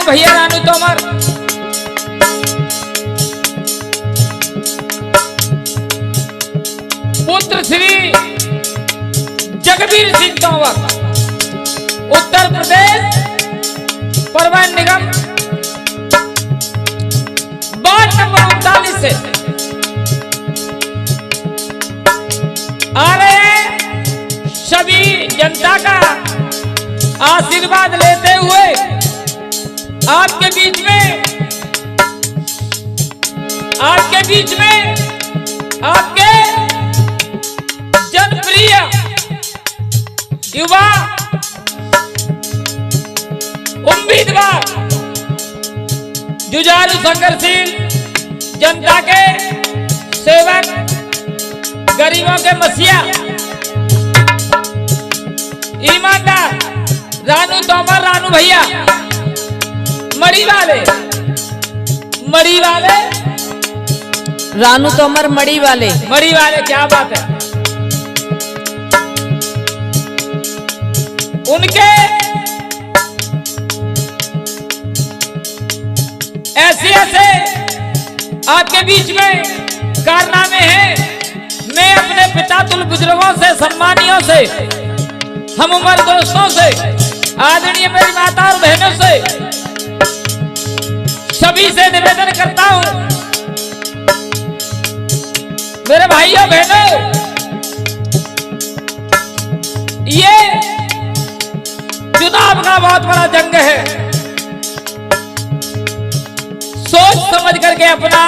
भैया रानू तोमर पुत्र श्री जगबीर सिंह तोमर उत्तर प्रदेश परिवहन निगम वार्ड नंबर 39 से आ रहे हैं। सभी जनता का आशीर्वाद लेते हुए आपके बीच में आपके जनप्रिय युवा उम्मीदवार जुझारू संघर्षशील जनता के सेवक गरीबों के मसीहा ईमानदार रानू तोमर रानू भैया मड़ी वाले रानू तोमर मड़ी वाले क्या बात है। उनके ऐसे आपके बीच में कारनामे हैं। मैं अपने पिता तुल्य बुजुर्गों से, सम्मानियों से, हम उम्र दोस्तों से, आदरणीय मेरी माता और बहनों से, सभी से निवेदन करता हूं, मेरे भाइयों बहनों, ये चुनाव का बहुत बड़ा जंग है। सोच समझ करके अपना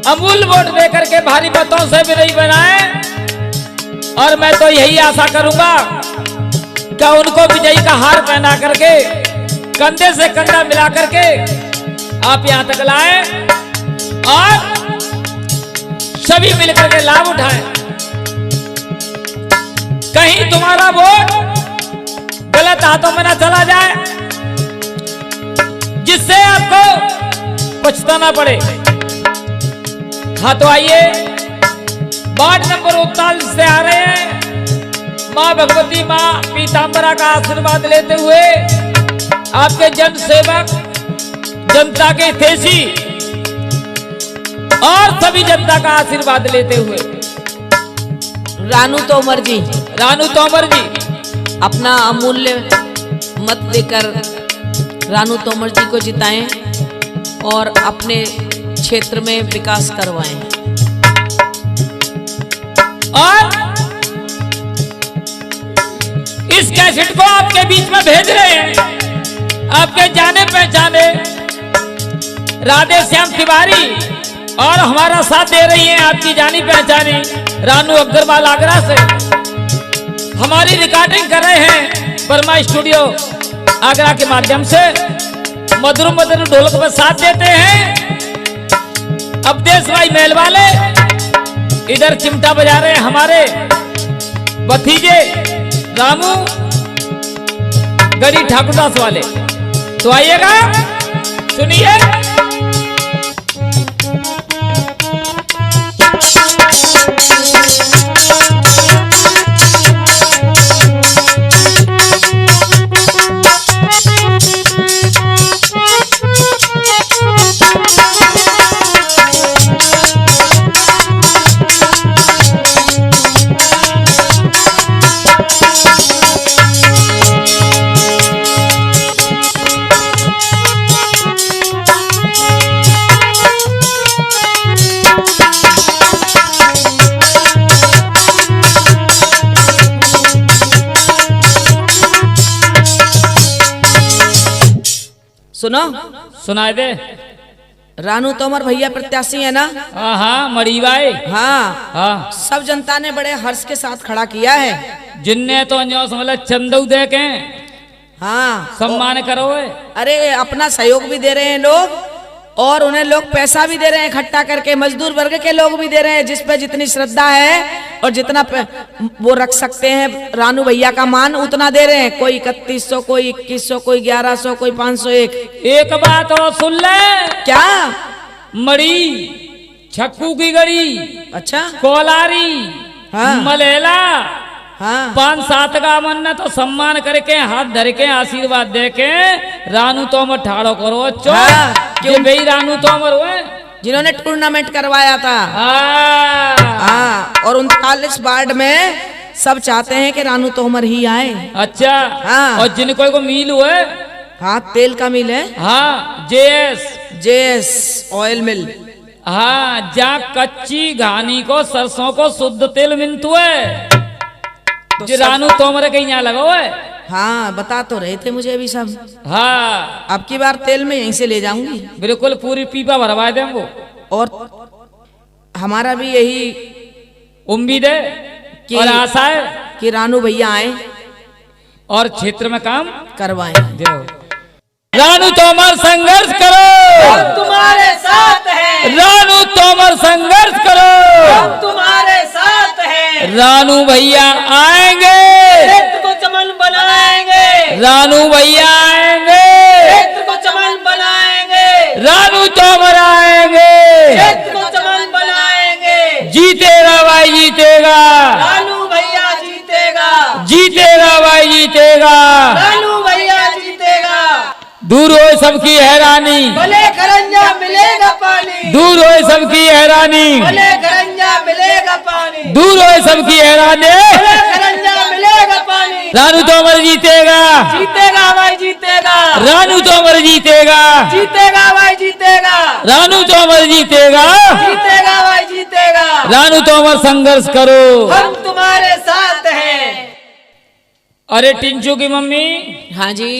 अमूल वोट दे करके भारी मतों से विजयी बनाए और मैं तो यही आशा करूंगा कि उनको विजयी का हार पहना करके कंधे से कंधा मिला करके आप यहां तक लाएं और सभी मिलकर के लाभ उठाएं। कहीं तुम्हारा वोट गलत हाथों में ना चला जाए जिससे आपको पछताना पड़े। हाँ तो आइए, वार्ड नंबर 39 से आ रहे हैं। माँ भगवती, माँ पीताम्बरा का आशीर्वाद लेते हुए आपके जन सेवक, जनता के हितैषी और सभी जनता का आशीर्वाद लेते हुए रानू तोमर जी अपना अमूल्य मत देकर रानू तोमर जी को जिताएं और अपने क्षेत्र में विकास करवाएं। और इस कैसेट को आपके बीच में भेज रहे हैं आपके जाने पहचाने राधे श्याम तिवारी और हमारा साथ दे रही हैं आपकी जानी पहचानी रानू अग्रवाल आगरा से। हमारी रिकॉर्डिंग कर रहे हैं वर्मा स्टूडियो आगरा के माध्यम से। मधुर मधुर ढोलक में साथ देते हैं अवधेश भाई मेल वाले। इधर चिमटा बजा रहे हैं हमारे भतीजे रामू गरी ठाकुरदास वाले। तो आइएगा, सुनिए। सुनो, सुनाए दे। रानू तोमर भैया प्रत्याशी है ना? हाँ, मड़ीबाई। हाँ, सब जनता ने बड़े हर्ष के साथ खड़ा किया है। जिनने तो समझ चंदऊ दे के हाँ सम्मान करो। अरे अपना सहयोग भी दे रहे हैं लोग और उन्हें लोग पैसा भी दे रहे हैं इकट्ठा करके। मजदूर वर्ग के लोग भी दे रहे हैं, जिस पे जितनी श्रद्धा है और जितना वो रख सकते हैं रानू भैया का मान उतना दे रहे हैं। कोई 3100, कोई 2100, कोई 1100, कोई 501। एक बात और सुन ले। क्या? मड़ी, छक्कू की गड़ी, अच्छा, कोलारी, हाँ, मलेला, हाँ 5-7 का मन न तो सम्मान करके हाथ धर के आशीर्वाद दे के रानू तोमर ठाड़ो करो चो हाँ, क्यों भाई रानू तोमर हुए जिन्होंने टूर्नामेंट करवाया था। हाँ हाँ और 39 वार्ड में सब चाहते हैं कि रानू तोमर ही आए। अच्छा हाँ। और जिनको को मिल हुए हाँ तेल का मिल है, हाँ जेएस ऑयल मिल। हाँ जहाँ कच्ची घानी को सरसों को शुद्ध तेल मिलतु है तो जो रानू तोमर कहीं यहाँ लगा हुआ है। हाँ बता तो रहे थे मुझे अभी सब। हाँ अब की बार तेल में यहीं से ले जाऊंगी, बिल्कुल पूरी पीपा भरवा देंगे। और हमारा भी यही उम्मीद है और आशा है कि रानू भैया आए और क्षेत्र में काम करवाएं। रानू तोमर संघर्ष करो, हम तुम्हारे साथ हैं। रानू तोमर संघर्ष करो, हम तुम्हारे साथ हैं। रानू भैया आएंगे, क्षेत्र को चमन बनाएंगे। रानू भैया आएंगे, क्षेत्र को चमन बनाएंगे। रानू तोमर आएंगे, क्षेत्र को चमन बनाएंगे। जीतेगा भाई जीतेगा, रानू भैया जीतेगा। जीतेगा भाई जीतेगा। रानू भैया जीतेगा। दूर हो सबकी हैरानी, भले खरंजा मिलेगा पानी। दूर हो सबकी हैरानी, भले खरंजा मिलेगा पानी। दूर हो सबकी हैरानी। भले खरंजा मिलेगा पानी। रानू तोमर जीतेगा, जीतेगा भाई जीतेगा। रानू तोमर जीतेगा, जीतेगा भाई जीतेगा। रानू तोमर जीतेगा, जीतेगा भाई जीतेगा। रानू तोमर संघर्ष करो। हम तुम्हारे साथ हैं। अरे टिंचू की मम्मी, हाँ जी।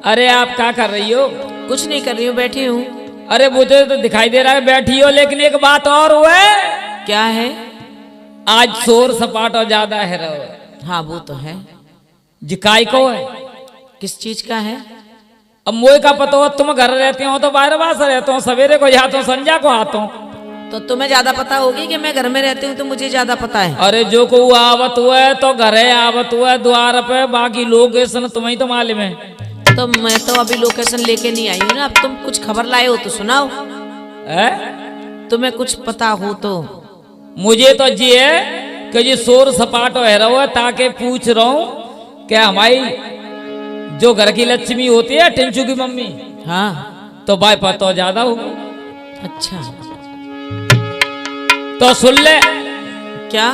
अरे आप क्या कर रही हो? कुछ नहीं कर रही हूँ, बैठी हूँ। अरे मुझे तो दिखाई दे रहा है बैठी हो, लेकिन एक बात और हुआ है। क्या है? आज शोर सपाटा ज्यादा है रहो। हाँ वो तो है। जिकाई को है किस चीज का है? अब मोए का पता हो, तुम घर रहते हो तो बाहर बास रहते हो, सवेरे को जाता हूँ संजा को आता हूँ। तो तुम्हें ज्यादा पता होगी कि मैं घर में रहती हूँ, तो मुझे ज्यादा पता है। अरे जो को आवत हुआ है तो घरे आवत हुआ है द्वार पे, बाकी लोकेशन तुम्हें तो मालूम है। तो मैं तो अभी लोकेशन लेके नहीं आई हूँ ना। अब तुम कुछ खबर लाए हो तो सुनाओ। तुम्हें कुछ पता हो तो। मुझे तो जी है कि जी शोर सपाटो है रहो है, ताकि पूछ रहा हूँ क्या हमारी जो घर की लक्ष्मी होती है टिंचू की मम्मी, हाँ तो भाई पता ज्यादा हो। अच्छा तो सुन ले क्या?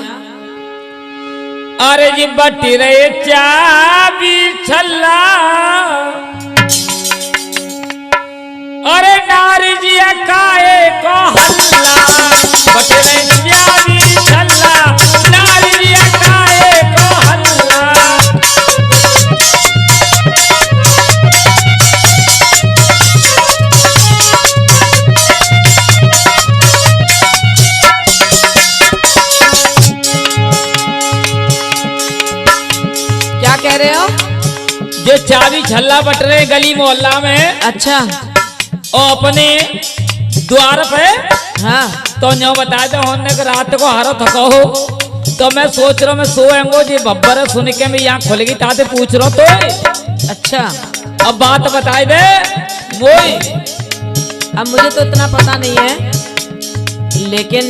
अरे जी बटी रे चाबी छल्ला, अरे नारी जी काए को हल्ला, बटी रे चाबी छल्ला, नारी जी काए को हल्ला। कह रहे हो? जो चाबी छल्ला बट रहे गली मोहल्ला में। अच्छा। और अपने द्वार पे। हाँ तो न्यो बता दो होने के रात को हारो थको हो, तो मैं सोच रहा मैं सोएंगो जी बब्बर सुन के मैं यहाँ खुलेगी ताते पूछ रहा तो। अच्छा अब बात बताए दे मोई। अब मुझे तो इतना पता नहीं है, लेकिन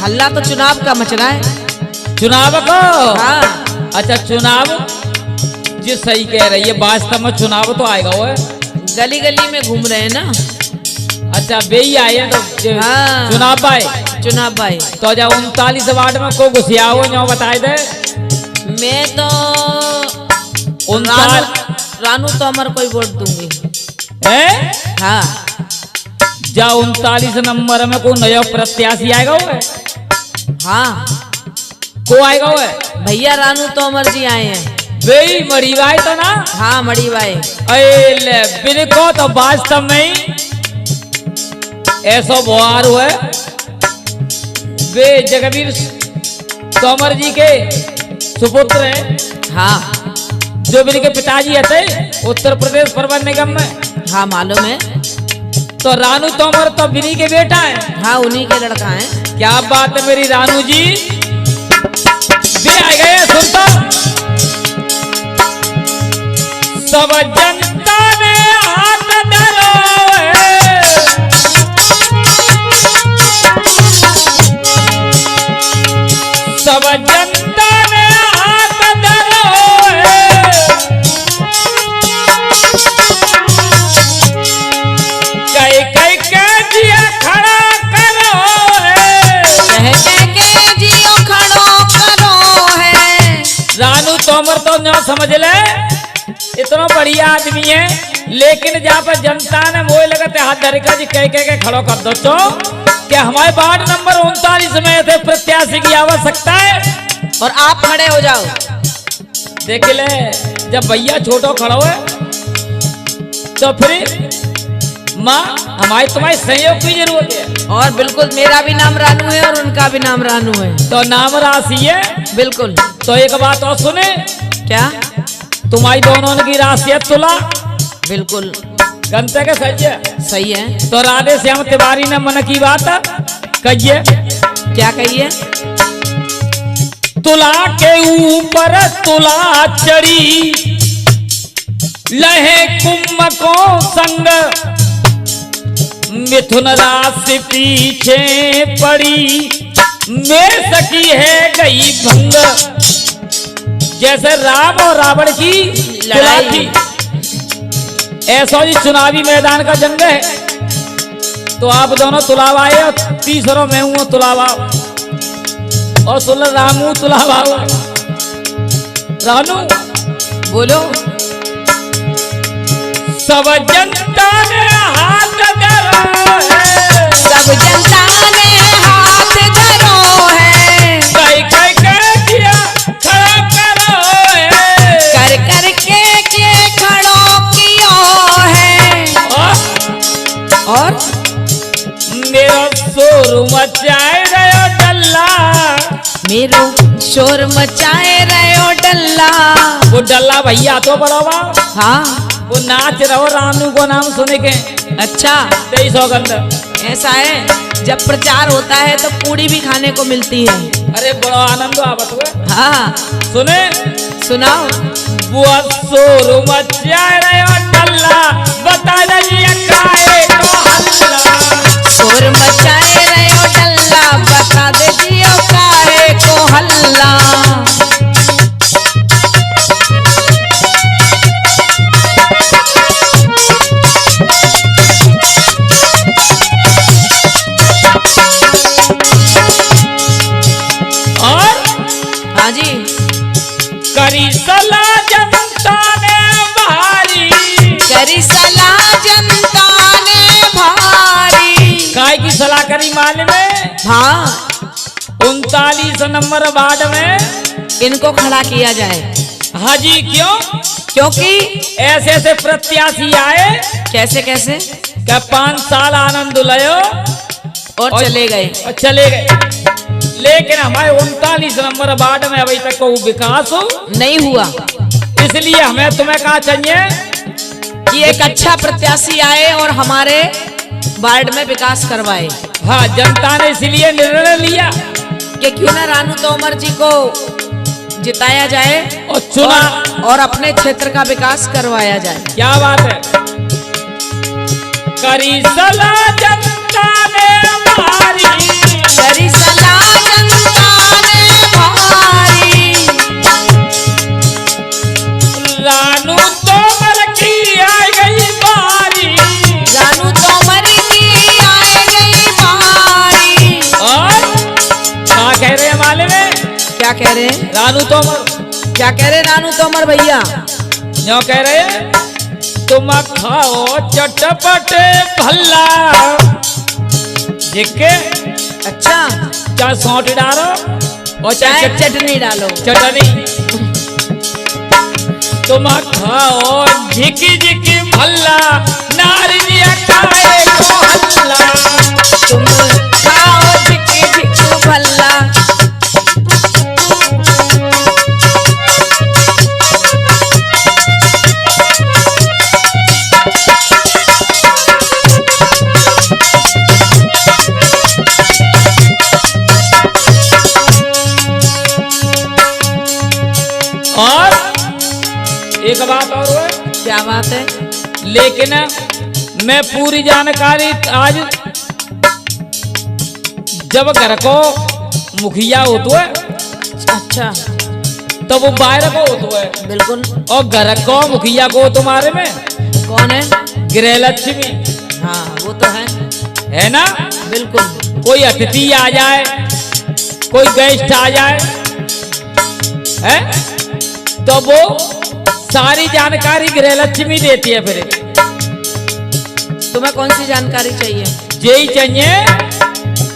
हल्ला तो चुनाव का मच रहा है। चुनाव को? हाँ। अच्छा चुनाव जी सही कह रही है, वास्तव में चुनाव तो आएगा वो। गली गली में घूम रहे हैं ना। अच्छा बेई आए हैं तो हाँ। चुनाव भाई। चुनाव भाई तो जब 39 वार्ड में को घुसिया हो न्यो बताए दे। मैं तो रानू तो हमारे कोई वोट दूंगी। हाँ। जा 39 नंबर में को नया प्रत्याशी आएगा वो। हाँ को आएगा वो भैया रानू तो अमर जी आए हैं। बेई मड़ी भाई तो ना। हाँ मड़ी भाई। ले बिल्को तो वास्तव में ऐसा बुहार हुआ वे जगबीर तोमर जी के सुपुत्र हैं। हाँ जो बिल के पिताजी थे उत्तर प्रदेश प्रबंध निगम में। हाँ मालूम है। तो रानू तोमर तो बिनी के बेटा है। हाँ उन्हीं के लड़का है। क्या बात है मेरी रानू जी। वे आ गए सुनता सब जनता ने हाथ धरो सब जनता ने तोमर तो न समझ ले इतना बढ़िया आदमी है, लेकिन जहाँ पर जनता ने मोह लगते हाथ धर कर जी कह के खड़ो कर दो तो क्या हमारे वार्ड नंबर 39 में थे प्रत्याशी की आवश्यकता है और आप खड़े हो जाओ। देख ले जब भैया छोटो खड़ो है तो फिर माँ हमारी तुम्हारे सहयोग की जरूरत है। और बिल्कुल मेरा भी नाम रानू है और उनका भी नाम रानू है। तो नाम राशि है बिल्कुल। तो एक बात और सुने, क्या? तुम्हारी दोनों की राशि है तुला। बिल्कुल गंते के सही है। सही है। तो राधे श्याम तिवारी ने मन की बात कहिए। क्या कहिए? तुला के ऊपर तुला चढ़ी लहे कुंभ को संग, मिथुन राशि पीछे पड़ी में सकी है गई भंग। जैसे राम और रावण की लड़ाई थी, ऐसा ही चुनावी मैदान का जंग है। तो आप दोनों तुलाव आए और तीसरों में हूं तुलावा और सुन रामू तुलावा। रानू बोलो। सब जनता ने हाथ धरो है, सब जनता ने हाथ धरो है, कई कई कर किया खड़ा करो है, कर कर के खड़ो कियो है। और मेरा शोर मचाए रहो डल्ला, मेरो शोर मचाए रहो डल्ला। वो डल्ला भैया तो बड़ोवा। हाँ वो नाच रहो रानू को नाम सुने के। अच्छा 23 सौगंध ऐसा है, जब प्रचार होता है तो पूड़ी भी खाने को मिलती है। अरे बड़ा आनंद आवत हुए। हाँ सुने सुनाओ। वो शोर मचाए रहो डल्ला, बता दीजिए काहे को हल्ला। शोर मचाए रहो डल्ला, बता दीजिए काहे को हल्ला। हाँ जी। करी सलाह जनता ने भारी, करी सलाह जनता ने भारी। काय की सलाह करी माल में? हाँ 39 नंबर वार्ड में इनको खड़ा किया जाए। हाँ जी क्यों? क्योंकि ऐसे ऐसे प्रत्याशी आए कैसे कैसे क्या 5 साल आनंद लयो और चले गए। और चले गए, लेकिन हमारे 39 नंबर वार्ड में अभी तक कोई विकास नहीं हुआ। इसलिए हमें तुम्हें कहा चाहिए कि एक अच्छा प्रत्याशी आए और हमारे वार्ड में विकास करवाए। हाँ जनता ने इसलिए निर्णय लिया कि क्यों ना रानू तोमर जी को जिताया जाए और चुना और अपने क्षेत्र का विकास करवाया जाए। क्या बात है। करी सलाह जनता ने भारी, करी सलाह जनता ने भारी। रानू तोमर की आ गई बारी, रानू तोमर की आ गई बारी। और क्या कह रहे हैं माले में? क्या कह रहे हैं? रानू तोमर क्या कह रहे रानू तोमर भैया? जो कह रहे हैं तुम खाओ चटपटे भल्ला, जिके अच्छा चाहे सौंठ डालो और चाहे चटनी डालो। चटनी तुम खाओ झिकी झिकी भल्ला, नारिया खाए को हल्ला। तुम खाओ झिकी झिकी भल्ला। और एक बात और है। क्या बात है? लेकिन मैं पूरी जानकारी आज जब घर को मुखिया होतो है अच्छा तो वो बाहर को होतो है बिल्कुल। और घर को मुखिया को तुम्हारे में कौन है? गृह लक्ष्मी हाँ वो तो है ना। बिल्कुल। कोई अतिथि आ जाए, कोई गेस्ट आ जाए है तो वो सारी जानकारी गृह लक्ष्मी देती है। फिर तुम्हें कौन सी जानकारी चाहिए? यही चाहिए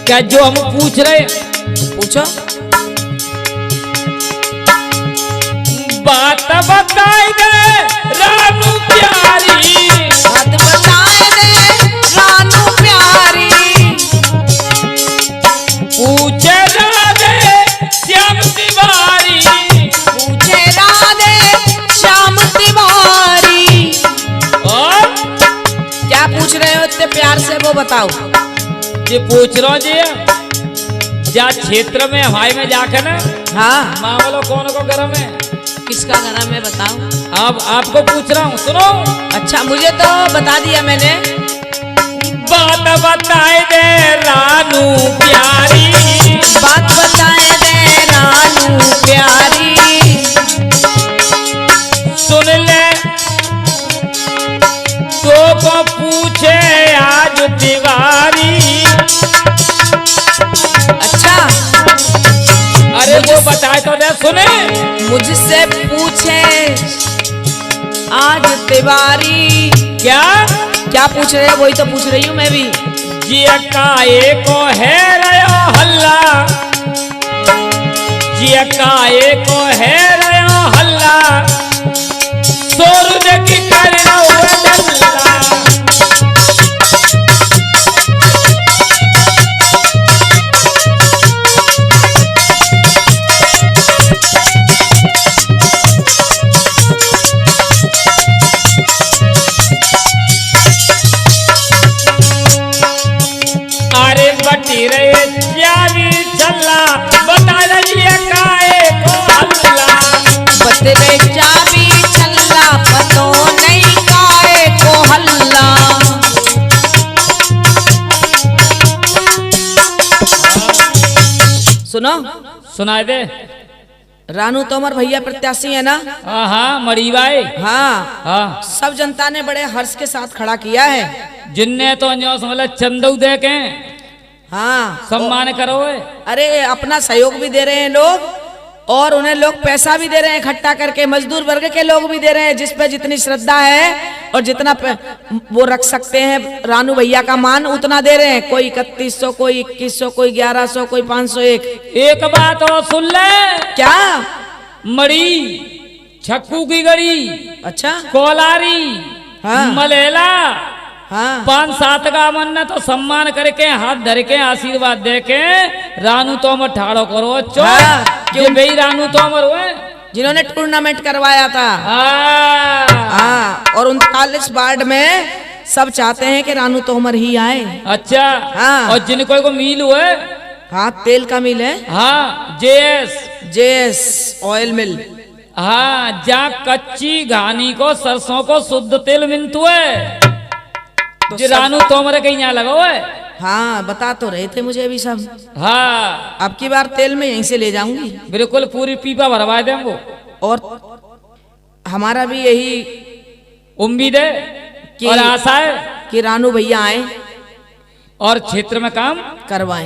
क्या जो हम पूछ रहे। पूछो। बात बताए दे रानू प्यारी, बात बताए दे रानू प्यारी, पूछे राधे श्याम तिवारी, पूछे राधे श्याम तिवारी। और क्या पूछ रहे हो इतने प्यार से, वो बताओ। ये पूछ रहा जी जा क्षेत्र में हवाई में जाकर ना, हाँ, मामलो कौन को गरम है, किसका गरम है बताओ। अब आपको पूछ रहा हूँ, सुनो। अच्छा, मुझे तो बता दिया मैंने। बात बताए दे रानू प्यारी, बात बताए दे रानू प्यारी, सुन ले तो को पूछे आज तिवारी। अच्छा, अरे वो बताए तो दे, सुने। मुझसे पूछे आज तिवारी। क्या क्या पूछ रहे हो? वही तो पूछ रही हूँ मैं भी। जिया काए को है रयो हल्ला, जिया काए को है रयो हल्ला, सोरुद की कर डल्ला। अरे बटी रहे प्यारी चल्ला, बता रही काए को हल्ला, बतरे चाबी छल्ला, पतो नहीं काए को हल्ला। सुनो, सुनाए दे। रानू तोमर भैया प्रत्याशी है ना? हाँ हाँ मरीबाई। हाँ, हाँ सब जनता ने बड़े हर्ष के साथ खड़ा किया है। जिनने तो अन्यों समझ चंदऊ दे के हाँ, सम्मान करो। अरे अपना सहयोग भी दे रहे हैं लोग, और उन्हें लोग पैसा भी दे रहे हैं इकट्ठा करके। मजदूर वर्ग के लोग भी दे रहे हैं, जिस पे जितनी श्रद्धा है और जितना वो रख सकते हैं रानू भैया का मान, उतना दे रहे हैं। कोई 3100, कोई 2100, कोई 1100, कोई 501। एक बात और सुन ले। क्या? मड़ी छक्कू की गड़ी, अच्छा, कोलारी, हाँ, मलेला, हाँ, 5-7 का मन ने तो सम्मान करके हाथ धर के आशीर्वाद दे के रानू तोमर ठाड़ो करो। चो क्यों भाई रानू तोमर हुए जिन्होंने टूर्नामेंट करवाया था। हाँ हाँ, और 39 वार्ड में सब चाहते हैं कि रानू तोमर ही आए। अच्छा, हाँ, और जिनको को मिल हुए, हाँ, तेल का मिल है। हाँ जेएस ऑयल मिल। हाँ, जहाँ कच्ची घानी को सरसों को शुद्ध तेल मिलतु है, जो रानू तोमर के यहाँ लगा हुआ है। हाँ, बता तो रहे थे मुझे भी सब। हाँ, अब की बार तेल में यहीं से ले जाऊंगी। बिल्कुल पूरी पीपा भरवा देंगे। और हमारा भी यही उम्मीद है और आशा है कि रानू भैया आए और क्षेत्र में काम करवाएं।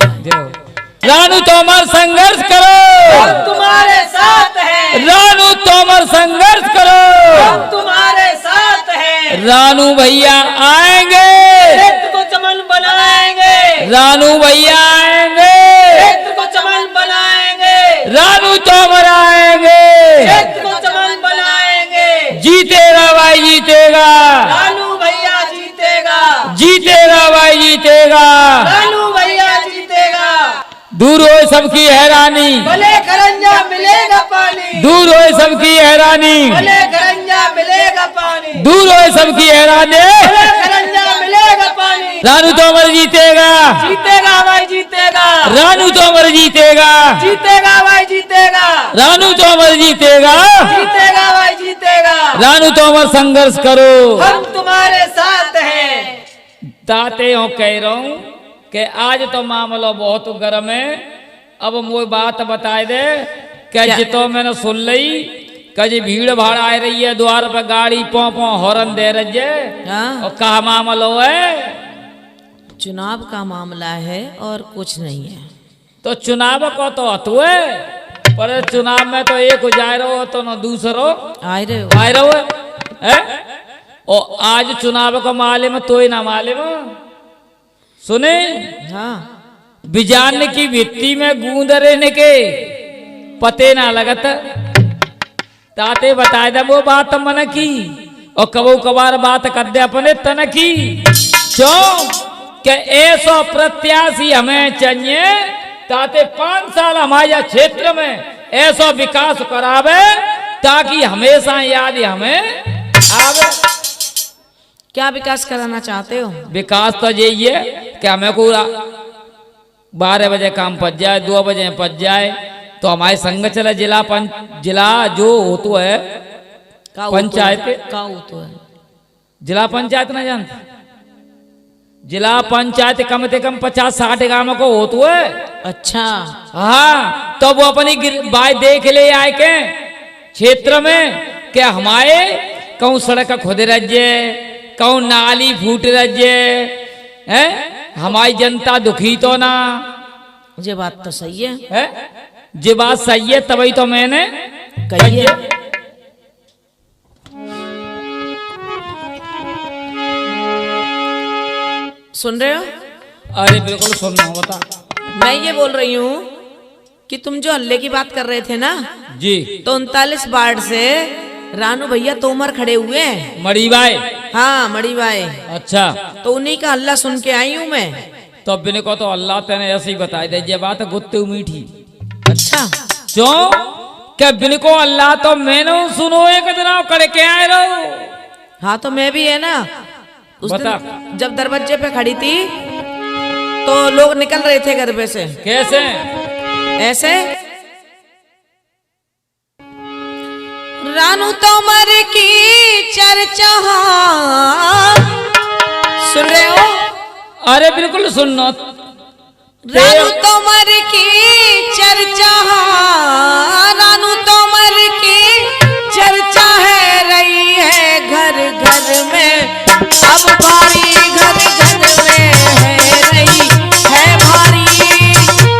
रानू तोमर संघर्ष करो, हम तुम्हारे साथ हैं। रानू तोमर संघर्ष करो, हम तुम्हारे साथ हैं। रानू भैया आएंगे, क्षेत्र को चमन बनाएंगे। रानू भैया आएंगे, क्षेत्र को चमन बनाएंगे। रानू तोमर आएंगे, क्षेत्र को चमन बनाएंगे। जीतेगा भाई जीतेगा, रानू भैया जीतेगा, जीतेगा भाई जीतेगा, रानू भैया जीतेगा। दूर हो सबकी हैरानी, भले खरंजा मिलेगा पानी, दूर हो सबकी हैरानी, भले खरंजा मिलेगा पानी, दूर हो सबकी हैरानी, भले खरंजा मिलेगा पानी। रानू तोमर जीतेगा, जीतेगा भाई जीतेगा, रानू तोमर जीतेगा, जीतेगा भाई जीतेगा, रानू तोमर जीतेगा, जीतेगा भाई जीतेगा। रानू तोमर संघर्ष करो, हम तुम्हारे साथ हैं। ताते हो कह रहा हूँ कि आज तो मामला बहुत गर्म है। अब वो बात बताए दे क्या जितो मैंने सुन ली कजी भीड़ भाड़ आ रही है, द्वार पर गाड़ी पों हॉर्न दे रही है, और कहा मामला है? चुनाव का मामला है और कुछ नहीं है। तो चुनाव को तो हतुए पर चुनाव में तो एक हो जाए रहो तो न दूसरो आए रहे हो। आए रहो है? और आज चुनाव का मालूम तो ही ना मालूम सुने हाँ बिजान की भित्ती में गूंद रहने के पते ना लगत ताते बताए दे वो बात मन की और कबो कबार बात कर दे अपने तन की क्यों कि ऐसो प्रत्याशी हमें चाहिए ताते 5 साल हमारे क्षेत्र में ऐसा विकास करावे ताकि हमेशा याद हमें आवे। क्या विकास कराना चाहते हो? विकास तो यही है कि हमें को 12 बजे काम पच जाए 2 बजे पच जाए तो हमारे संग चले जिला जो हो तो है पंचायत का हो तो है जिला पंचायत ना जानते जिला पंचायत कम से कम 50-60 गांव को हो तो है। अच्छा हाँ तो वो अपनी बाय देख ले आए के क्षेत्र में कि हमारे कहूँ सड़क खुद रजे कहूँ नाली फूट रजे है हमारी जनता दुखी तो ना ये बात तो सही है? ये बात सही है तभी तो मैंने कही है। सुन रहे हो? अरे बिल्कुल सुनना होता। मैं ये बोल रही हूँ कि तुम जो हल्ले की बात कर रहे थे ना जी तो 39 वार्ड से रानू भैया तोमर खड़े हुए हैं। मड़ी बाई हाँ मड़ी बाई। अच्छा तो उन्हीं का हल्ला सुन के आई हूँ मैं। तो बिन को तो अल्लाह तेने ऐसे ही बताई दे ये बात गुत्ते मीठी। अच्छा क्यों क्या बिन को अल्लाह तो मैंने सुनो एक दिन करके आए रहो। हाँ तो मैं भी है ना उस बता। दिन जब दरवाजे पे खड़ी थी तो लोग निकल रहे थे घर पे से। कैसे ऐसे रानू तोमर की चर्चा सुन रहे हो? अरे बिल्कुल सुनना रानू तोमर की चर्चा रानू तोमर की चर्चा है रही है घर घर में अब भारी घर घर में है रही है भारी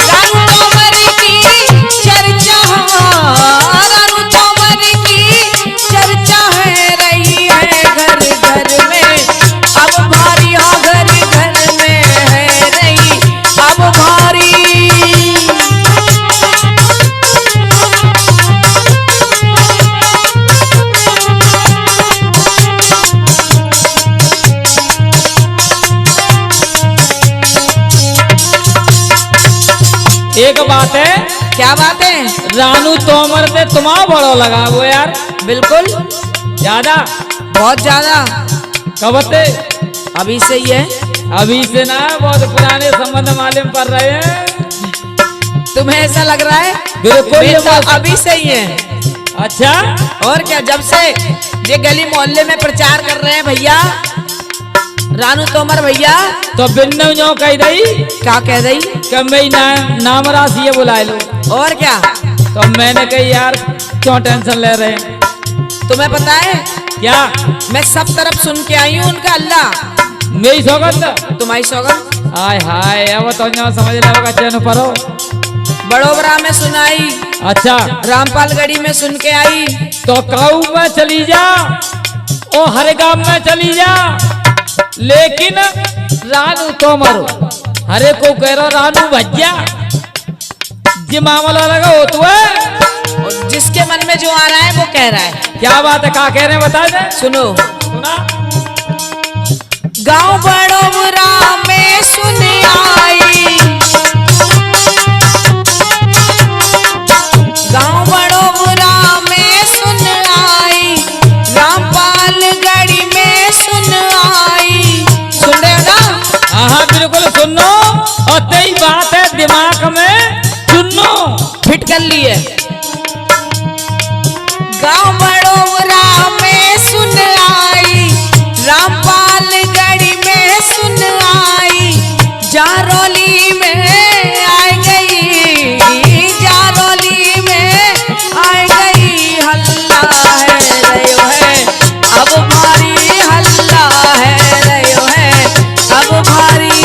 रानू तोमर की चर्चा रानू तोमर की चर्चा है रही है घर घर में अब भारी घर घर में है रही अब भारी। एक बात है। क्या बात है? रानू तोमर से तुम्हारा बड़ो लगा वो यार बिल्कुल ज्यादा बहुत ज्यादा। कब से? अभी से ही है। अभी से ना बहुत पुराने संबंध मालूम पड़ रहे हैं। तुम्हें ऐसा लग रहा है? बिल्कुल ये तो बात- अभी से ही है। अच्छा और क्या जब से ये गली मोहल्ले में प्रचार कर रहे हैं भैया रानू तोमर भैया। तो बिन्नू जो कह दई क्या कह रही? कि मैं नाम राशि ये बुला लो। और क्या? तो मैंने कही यार क्यों टेंशन ले रहे हैं? तुम्हें पता है क्या मैं सब तरफ सुन के आई हूँ उनका अल्लाह। मेरी सौगंध तुम्हारी सौगंध हाय हाय अब तो समझ लो चैन परो बड़ोबरा में सुनाई। अच्छा रामपालगढ़ी में सुन के आई। तो काऊ में चली जा और हर गांव में चली जा लेकिन रानू तोमर हरे को कह रहा रानू भज्जा जी मामला लगा हो तो है और जिसके मन में जो आ रहा है वो कह रहा है। क्या बात है क्या कह रहे हैं बता दे। सुनो सुना गांव बड़ोबरा में सुन आई गांव बड़ोबरा में सुन आई रामपालगढ़ी में सुन आई। सुन रहे हो ना? हाँ बिल्कुल सुनो और तेरी बात है दिमाग में सुनो फिट कर लिए। गांव बड़ोबरा में सुन आई रामपालगढ़ी में सुन आई जारौली में आ गई जारौली में आ गई हल्ला है रयो है अब भारी हल्ला है रयो है अब भारी।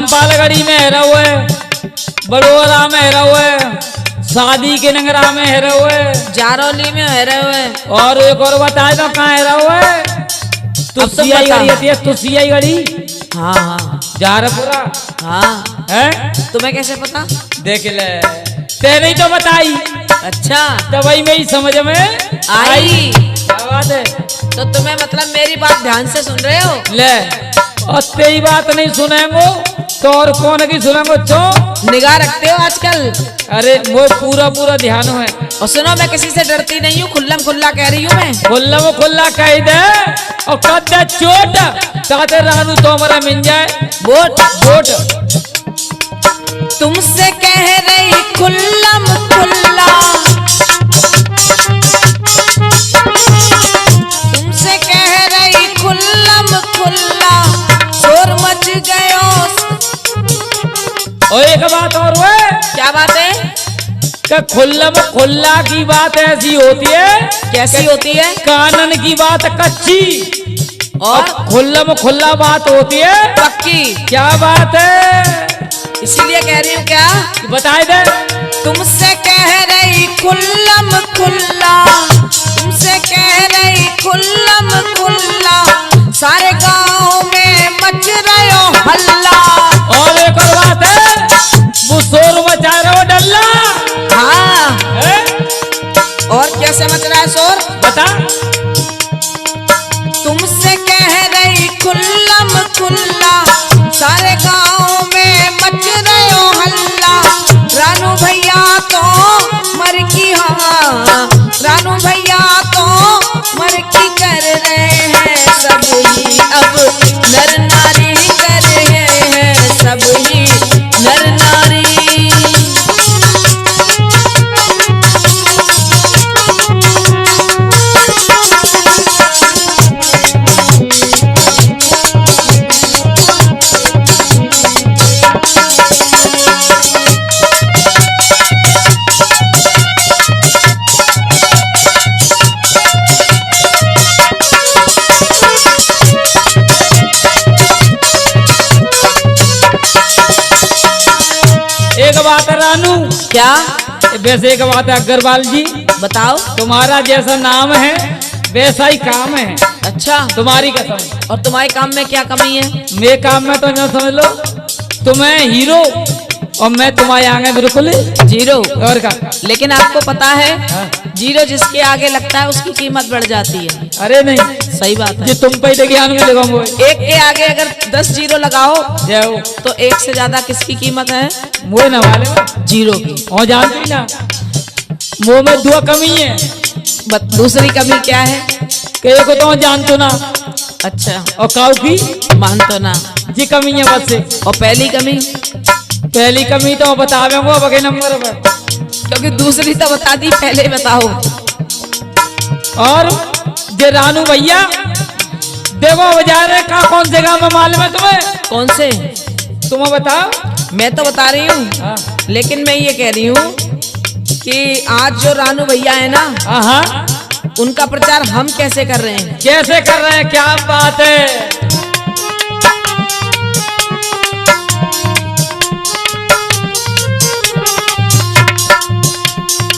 रामपालगढ़ी में रहुए, बड़ोरा में रहुए, शादी के नगरा में रहुए, जारौली में रहे। और एक और बताए तो कहाँ रहुए? तुसियाई गढ़ी होती है, तुसियाई गढ़ी। हाँ हाँ जारपुरा हाँ। है। तुम्हें कैसे पता? देख ले, तेरे ही तो बताई। अच्छा, तो वही मेरी समझ में आई। क्या बात है? तो तुम्हें मतलब मेरी बात ध्यान से सुन रहे हो? ले, और तेरी बात नहीं सुनेंगो तो और कौन की सुनेंगो? तो निगाह रखते हो आजकल? अरे वो पूरा ध्यान है। और सुनो, मैं किसी से डरती नहीं हूँ, खुल्लम खुल्ला कह रही हूँ मैं। खुल्ला कह दे और कर दे चोट, ताते रानू तो हमारा मिल जाए। वोट वोट तुमसे कह रही खुल्लम खुल्ला, तुमसे कह रही खुल्लम खुल्ला, शोर मच गयो। और एक बात और हुए, क्या बात है? कि खुल्लम खुल्ला की बात ऐसी होती है। कैसी होती है? कानन की बात कच्ची और खुल्लम खुल्ला बात होती है पक्की। क्या बात है? इसीलिए कह रही हूँ। क्या बताए दे। तुमसे कह रही खुल्लम खुल्ला, तुमसे कह रही खुल्लम खुल्ला, सारे गांव में मच रहे हो हल्ला। और एक और बात है, वो शोर मचा रहे हो डल्ला। हाँ, है? और कैसे मच रहा है शोर? बता। तुमसे कह रही खुल्लम खुल्ला, सारे गांव में मच रहे हो हल्ला। रानू भैया तो मर की, हाँ रानू भैया तो मर की कर रहे हैं सब ही, अब नर नारी कर रहे हैं सब ही नर नारी। एक बात है रानू। क्या? वैसे एक बात है अग्रवाल जी, बताओ। तुम्हारा जैसा नाम है वैसा ही काम है। अच्छा, तुम्हारी कसम। और तुम्हारे काम में क्या कमी है? मेरे काम में तो न समझ लो, तुम्हें हीरो और मैं तुम्हारे आगे बिल्कुल जीरो। और का। लेकिन आपको पता है, हाँ। जीरो जिसके आगे लगता है उसकी कीमत बढ़ जाती है। अरे नहीं, सही बात है। ये तुम पे ही ज्ञान में लगाऊंगा। एक के आगे अगर 10 जीरो लगाओ जाओ तो एक से ज्यादा किसकी कीमत है? मुझे न वाले जीरो की। और जानती ना, मुँह में दो कमी है। दूसरी कमी क्या है? कई को तो जानतो ना, अच्छा, और काऊ की मानतो ना। जी कमी है बस से। और पहली कमी? पहली कमी तो बतावेंगे बगे नंबर पर, क्योंकि दूसरी तो बता दी, पहले बताओ। और जे रानू भैया देखो बजा रहे का कौन से गाँव में मालूम है तुम्हें? कौन से? तुम्हें बताओ। मैं तो बता रही हूँ, हाँ लेकिन मैं ये कह रही हूँ कि आज जो रानू भैया है ना, हाँ, उनका प्रचार हम कैसे कर रहे हैं? कैसे कर रहे हैं? क्या बात है?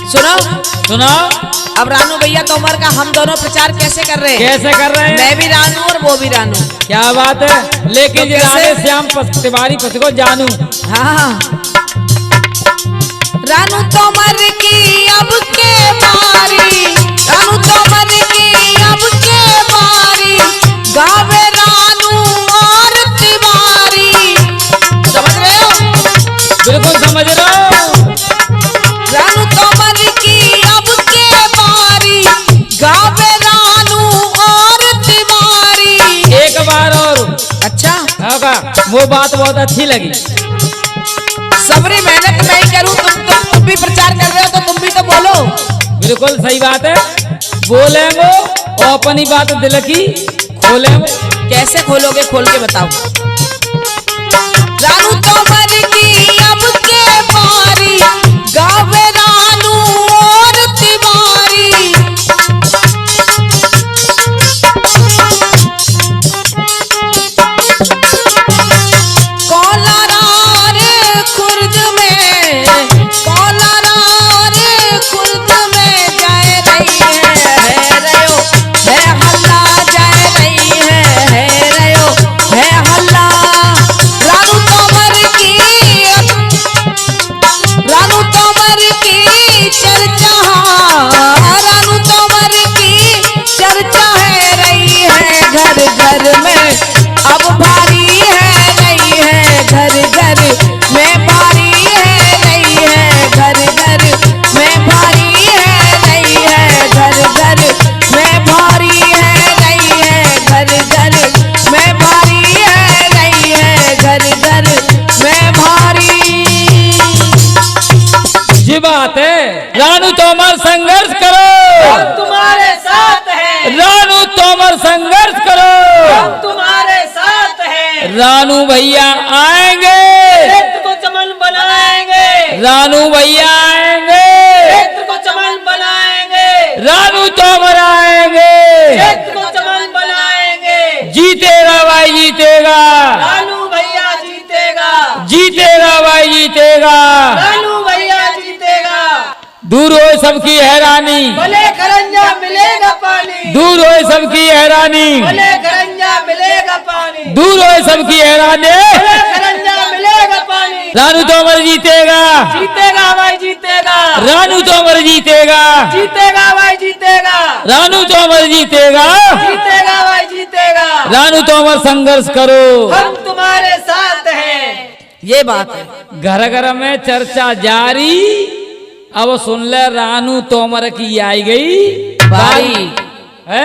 सुनो सुनाओ। अब रानू भैया तो उमर का हम दोनों प्रचार कैसे कर रहे हैं? कैसे कर रहे हैं? मैं भी रानू और वो भी रानू। क्या बात है? लेकिन तो कैसे? राधे श्याम तिवारी पति को जानू। हाँ, रानू तो मर की अब के बारी, रानू तो मर की अब के बारी, गावे रानू और तिवारी। समझ रहे हो? बिल्कुल समझ रहे हो। रानू तो मर की अब के बारी, गावे रानू और तिवारी। एक बार और। अच्छा, होगा वो बात बहुत अच्छी लगी। सबरी मेहनत मैं ही करूं, तुम भी प्रचार कर रहे हो तो तुम भी तो बोलो। बिल्कुल सही बात है, बोलेंगे और अपनी बात दिल की खोलेंगे। कैसे खोलोगे? खोल के बताओ। रानू तो मर की अब के बारी, गावे रानू और तिवारी। कौला रानू भैया आएंगे, क्षेत्र को चमन बनाएंगे, रानू भैया आएंगे, क्षेत्र को चमन बनाएंगे, रानू तोमर आएंगे, क्षेत्र को चमन बनाएंगे। जीतेगा भाई जीतेगा, रानू भैया जीतेगा, जीतेगा भाई जीतेगा। रानू भैया जीतेगा। दूर हो सबकी हैरानी, भले खरंजा मिलेगा पानी, दूर हो सबकी हैरानी, भले खरंजा मिलेगा पानी, दूर हो सबकी हैरानी। भले खरंजा मिलेगा पानी। रानू तोमर जीतेगा, जीतेगा भाई जीतेगा, रानू तोमर जीतेगा, जीतेगा भाई जीतेगा, रानू तोमर जीतेगा, जीतेगा भाई जीतेगा। रानू तोमर संघर्ष करो, हम तुम्हारे साथ हैं। ये बात है। घर घर में चर्चा जारी। अब सुन ले, रानू तोमर की आई गई बारी, है।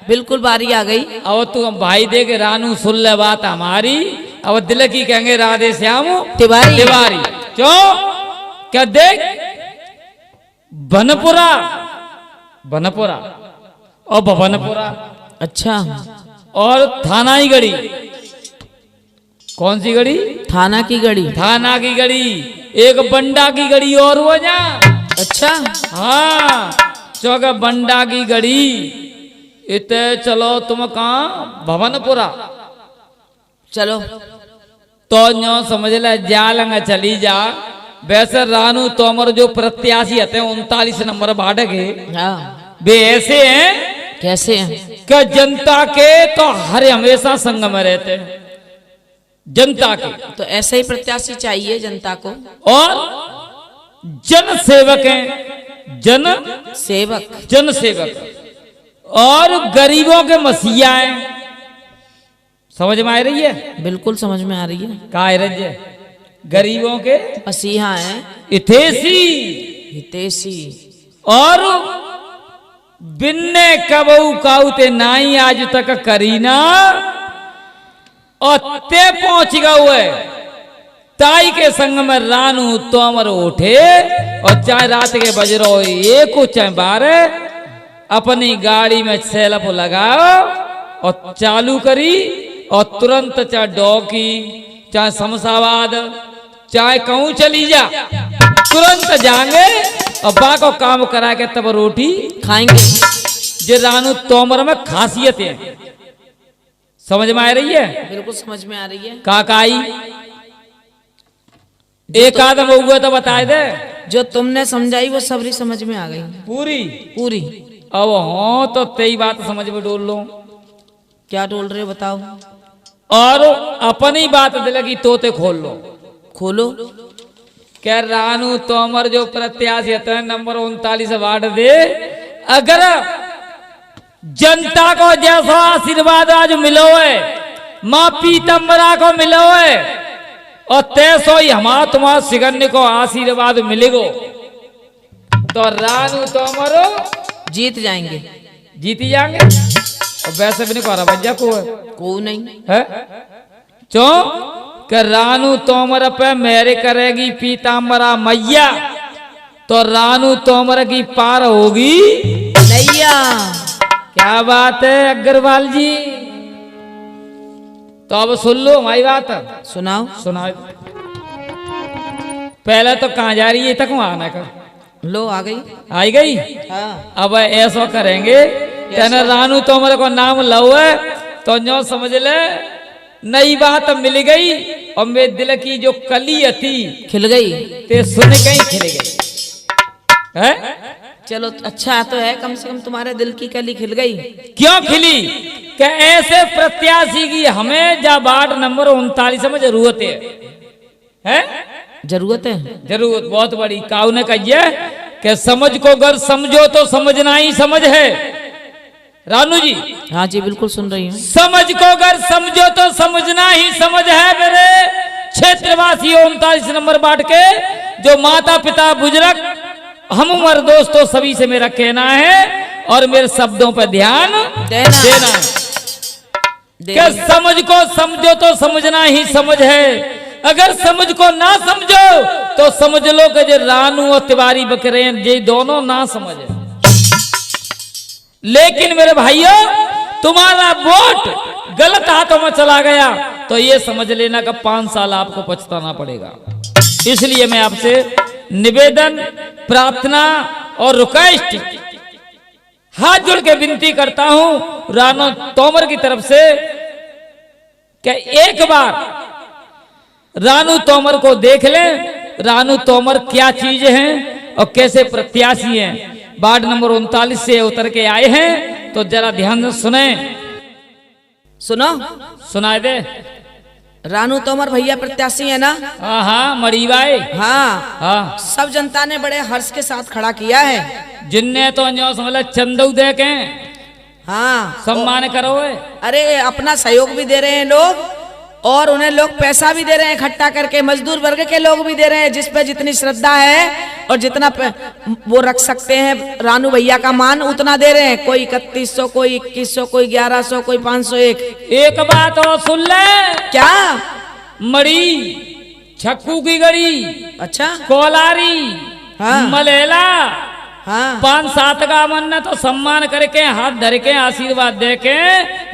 बिल्कुल बारी आ गई। अब तू भाई देख, रानू सुन ले बात हमारी। अब दिल की कहेंगे राधे श्याम तिवारी। तिवारी। क्यों? क्या देख, बनपुरा, बनपुरा और भवनपुरा अच्छा, और थाना ही गढ़ी। कौन सी गढ़ी? थाना की गढ़ी। थाना की गढ़ी, एक बंडा की गढ़ी और हो जा। अच्छा, हाँ, चौक बंडा की गढ़ी। इते चलो तुम कहाँ? भवनपुरा। चलो तो न्यो समझ ले, जालंग चली जा। वैसे रानू तोमर जो प्रत्याशी होते हैं 39 नंबर वार्ड के, हाँ, वे ऐसे हैं कैसे हैं? कि जनता के तो हर हमेशा संग में रहते हैं, जनता के। तो ऐसे ही प्रत्याशी चाहिए जनता को। और जन सेवक हैं, जन सेवक, जन सेवक और गरीबों के मसीहा हैं। समझ में आ रही है? बिल्कुल समझ में आ रही है। का है रज्जे? गरीबों के मसीहा है, हितैषी हितैषी। और बिन्ने कबऊ काउते नाई आज तक करीना, और ते पहुंच गए ताई के संग में रानू तोमर उठे। और चाहे रात के बज रो एक चाहे 12, अपनी गाड़ी में सेल्फ लगाओ और चालू करी। और तुरंत चाहे डौकी, चाहे शमशाबाद, चाहे कहूं चली जा, तुरंत जाएंगे और बा को काम करा के तब रोटी खाएंगे। जे रानू तोमर में खासियत है। समझ में आ रही है? बिल्कुल समझ में आ रही है। काकाई एक आदम हुआ तो बता दे। जो तुमने समझाई वो सबरी समझ में आ गई पूरी पूरी। अब हाँ तो तेरी बात समझ में डोल लो। क्या डोल रहे हो बताओ? और अपनी बात दिल की तोते खोल लो। खोलो। क्या रानू तोमर जो प्रत्याशी है नंबर 39 वार्ड दे, अगर जनता को जैसा आशीर्वाद आज मिलो है, माँ पीतम्बरा को मिलो है, और तैसो ही हमारा तुम्हारा सिगन्य को आशीर्वाद मिलेगो, तो रानू तोमर जीत जाएंगे। जीती जाएंगे। और वैसे भी नहीं कह रहा भैया को नहीं है क्यों कि रानू तोमर पे मेरे करेगी पीताम्बरा मैया, तो रानू तोमर की पार होगी नैया। क्या बात है अग्रवाल जी? तो अब सुन लो हमारी बात। सुनाओ। सुनाओ। पहले तो कहाँ जा रही है, तक आना का लो आ गई। आई गई। हाँ। अब ऐसा करेंगे, तेने रानू तोमर को नाम लो है तो जो समझ ले नई बात मिल गई, और मेरे दिल की जो कली थी खिल गई। ते सुन के ही खिल गई है। चलो अच्छा तो है, कम से कम तुम्हारे दिल की कली खिल गई। क्यों खिली? कि ऐसे प्रत्याशी की हमें जा वार्ड नंबर 39 में जरूरत है? जरूरत है। जरूरत बहुत बड़ी। काऊ ने कहिए कि समझ को अगर समझो तो समझना ही समझ है। रानू जी। हाँ जी बिल्कुल सुन रही हूँ। समझ को अगर समझो तो समझना ही समझ है। मेरे क्षेत्रवासियों 39 नंबर वार्ड के जो माता पिता बुजुर्ग हम उम्र दोस्तों सभी से मेरा कहना है, और मेरे शब्दों पर ध्यान देना है कि समझ को समझो तो समझना ही समझ है। अगर समझ को ना समझो तो समझ लो कि जो रानू और तिवारी बकरे ये दोनों ना समझे। लेकिन मेरे भाइयों, तुम्हारा वोट गलत हाथों में चला गया। तो ये समझ लेना कि 5 साल आपको पछताना पड़ेगा। इसलिए मैं आपसे निवेदन, प्रार्थना और रिक्वेस्ट हाथ जोड़ के विनती करता हूं राणा तोमर की तरफ से कि एक बार रानू तोमर को देख लें। रानू तोमर क्या चीज हैं और कैसे प्रत्याशी हैं। वार्ड नंबर 39 से उतर के आए हैं, तो जरा ध्यान से सुने। सुनो, सुनाए दे। रानू तोमर भैया प्रत्याशी है ना? हाँ हाँ, मरीबाई। हाँ हाँ, सब जनता ने बड़े हर्ष के साथ खड़ा किया है। जिनने तो अन्यो समझ चंदऊ दे के हाँ, सम्मान करो। अरे अपना सहयोग भी दे रहे हैं लोग, और उन्हें लोग पैसा भी दे रहे हैं इकट्ठा करके। मजदूर वर्ग के लोग भी दे रहे हैं, जिस पे जितनी श्रद्धा है और जितना वो रख सकते हैं रानू भैया का मान, उतना दे रहे हैं। कोई 3100, कोई 2100, कोई 1100, कोई 501। एक बात और सुन ले। क्या? मड़ी, छक्कू की गड़ी, अच्छा, कोलारी, हाँ। मलेला, हाँ 5-7 का मन ने तो सम्मान करके हाथ धर के आशीर्वाद दे के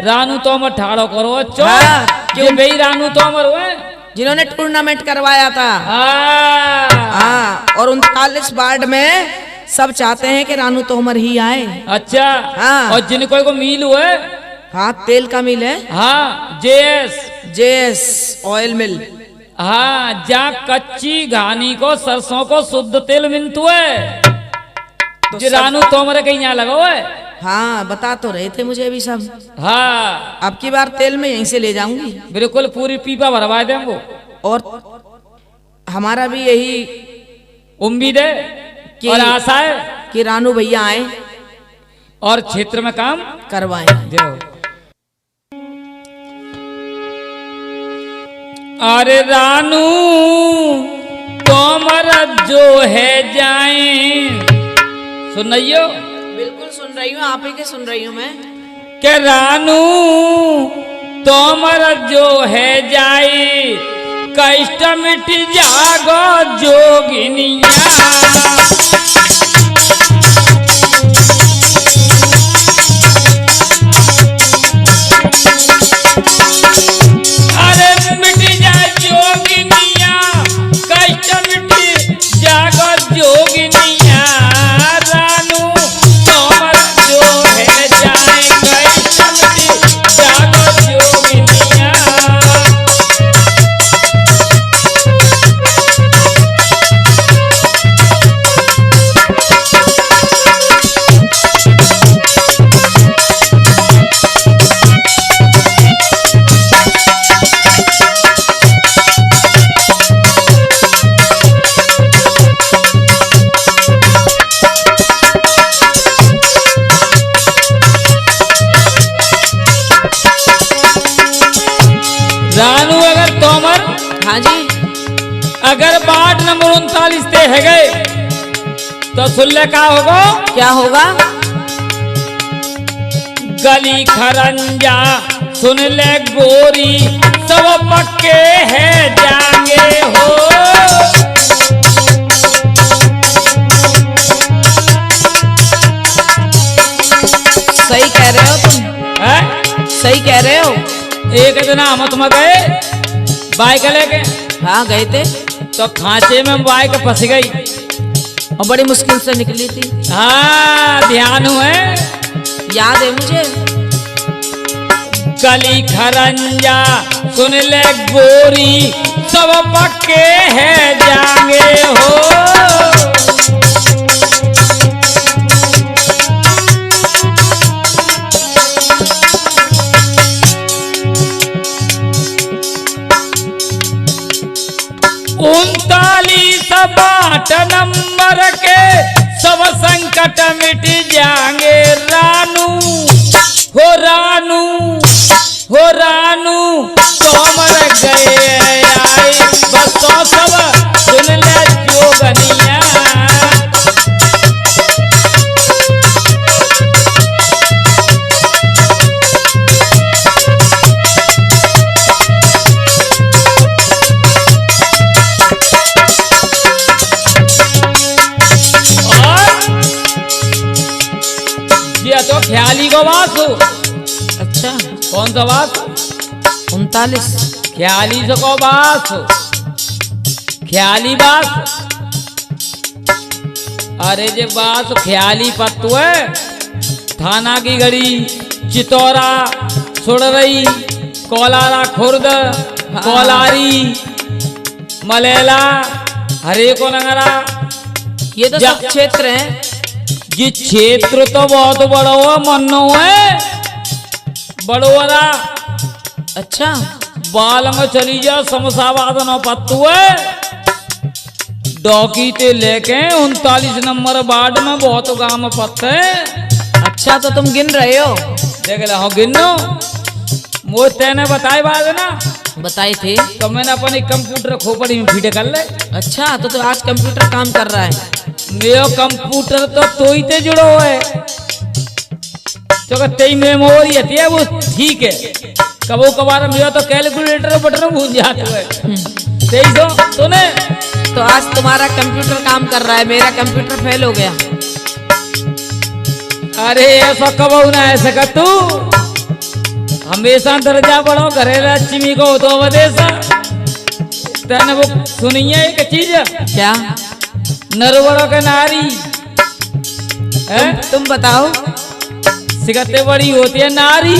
रानू तोमर ठाड़ो करो। हाँ, क्यों भाई रानू तोमर हुए जिन्होंने टूर्नामेंट करवाया था। हाँ। हाँ, और 39 वार्ड में सब चाहते हैं कि रानू तोमर ही आए। अच्छा। हाँ। और जिनको को मिल हुए, हाँ तेल का मिल है। हाँ, जेएस ऑयल मिल। हाँ, जहाँ कच्ची घानी को सरसों को शुद्ध तेल मिलतु है, जो रानू तोमर के यहाँ लगा हुआ है। हाँ बता तो रहे थे मुझे भी सब। हाँ, अब की बार तेल में यहीं से ले जाऊंगी। बिल्कुल पूरी पीपा भरवा देंगे। और हमारा भी यही उम्मीद है और आशा है कि रानू भैया आए और क्षेत्र में काम करवाएं। अरे रानू तोमर जो है जाए, सुनियो। बिल्कुल सुन रही हूँ, आप ही के सुन रही हूँ मैं। के रानू तोमर जो है जाए, कष्ट मिट जागो जोगिनिया। अरे मिट जाए जोगिनिया, कष्ट मिट जागो जोगिनिया। रानू तोमर जो है जाए, कष्ट मिट जागो जोगिनिया। रानू अगर तोमर, हाँ जी, अगर वार्ड नंबर 39 ते है गए तो सुन ले का होगा। क्या होगा? गली खरंजा सुन ले गोरी, सब पक्के है जाएंगे हो। सही कह रहे हो तुम, है? सही कह रहे हो। एक दिन हम तुम गए बाइक लेके, हाँ गए थे, तो खांचे में बाइक फंस गई और बड़ी मुश्किल से निकली थी। हाँ, ध्यान हुए, याद है मुझे। गली खरंजा सुन ले गोरी, सब पक्के है जाएंगे हो। उनतालीस 8 नंबर के सब संकट मिट जाएंगे। रानू हो रानू हो रानू तोमर गए आए, बस तो सब सुन ले जोगनिया। तो ख्याली को बात हो। अच्छा, कौन सा बात? 39 ख्याली सको बास, ख्याली बास। अरे जे बास ख्याली पत्तू है, थाना की गड़ी, चितौरा, सुड़रई, कोलारा खुर्द, कोलारी, मलेला, हरे को नगरा, ये तो सब क्षेत्र हैं। ये क्षेत्र तो बहुत बड़ा हुआ, मन्नो है बड़ोरा। अच्छा, बालंग चली जा, शमशाबाद न पत्तू है, डॉकी ते लेके 39 नंबर वार्ड में बहुत गांव पत्ते है। अच्छा तो तुम गिन रहे हो? देख लो गिनो, वो तेने बताए बाद ना, बताई थी तो मैंने अपने कंप्यूटर खोपड़ी में फीटे कर ले। अच्छा तो आज कंप्यूटर काम कर रहा है। मेरा कंप्यूटर तो ही ते जुड़ो है, तो तेरी मेमोरी है वो ठीक है, कबो कबार मेरा तो कैलकुलेटर बटन भूल जाते है। तेई तो ने तो आज तुम्हारा कंप्यूटर काम कर रहा है, मेरा कंप्यूटर फेल हो गया। अरे ऐसा कबो ना ऐसा कर तू, हमेशा दर्जा बढ़ो घरे लक्ष्मी को तो वदेसा। तेने वो सुनी है एक चीज, क्या? नरवरों के नारी है, तुम बताओ। सिगते बड़ी होती है नारी,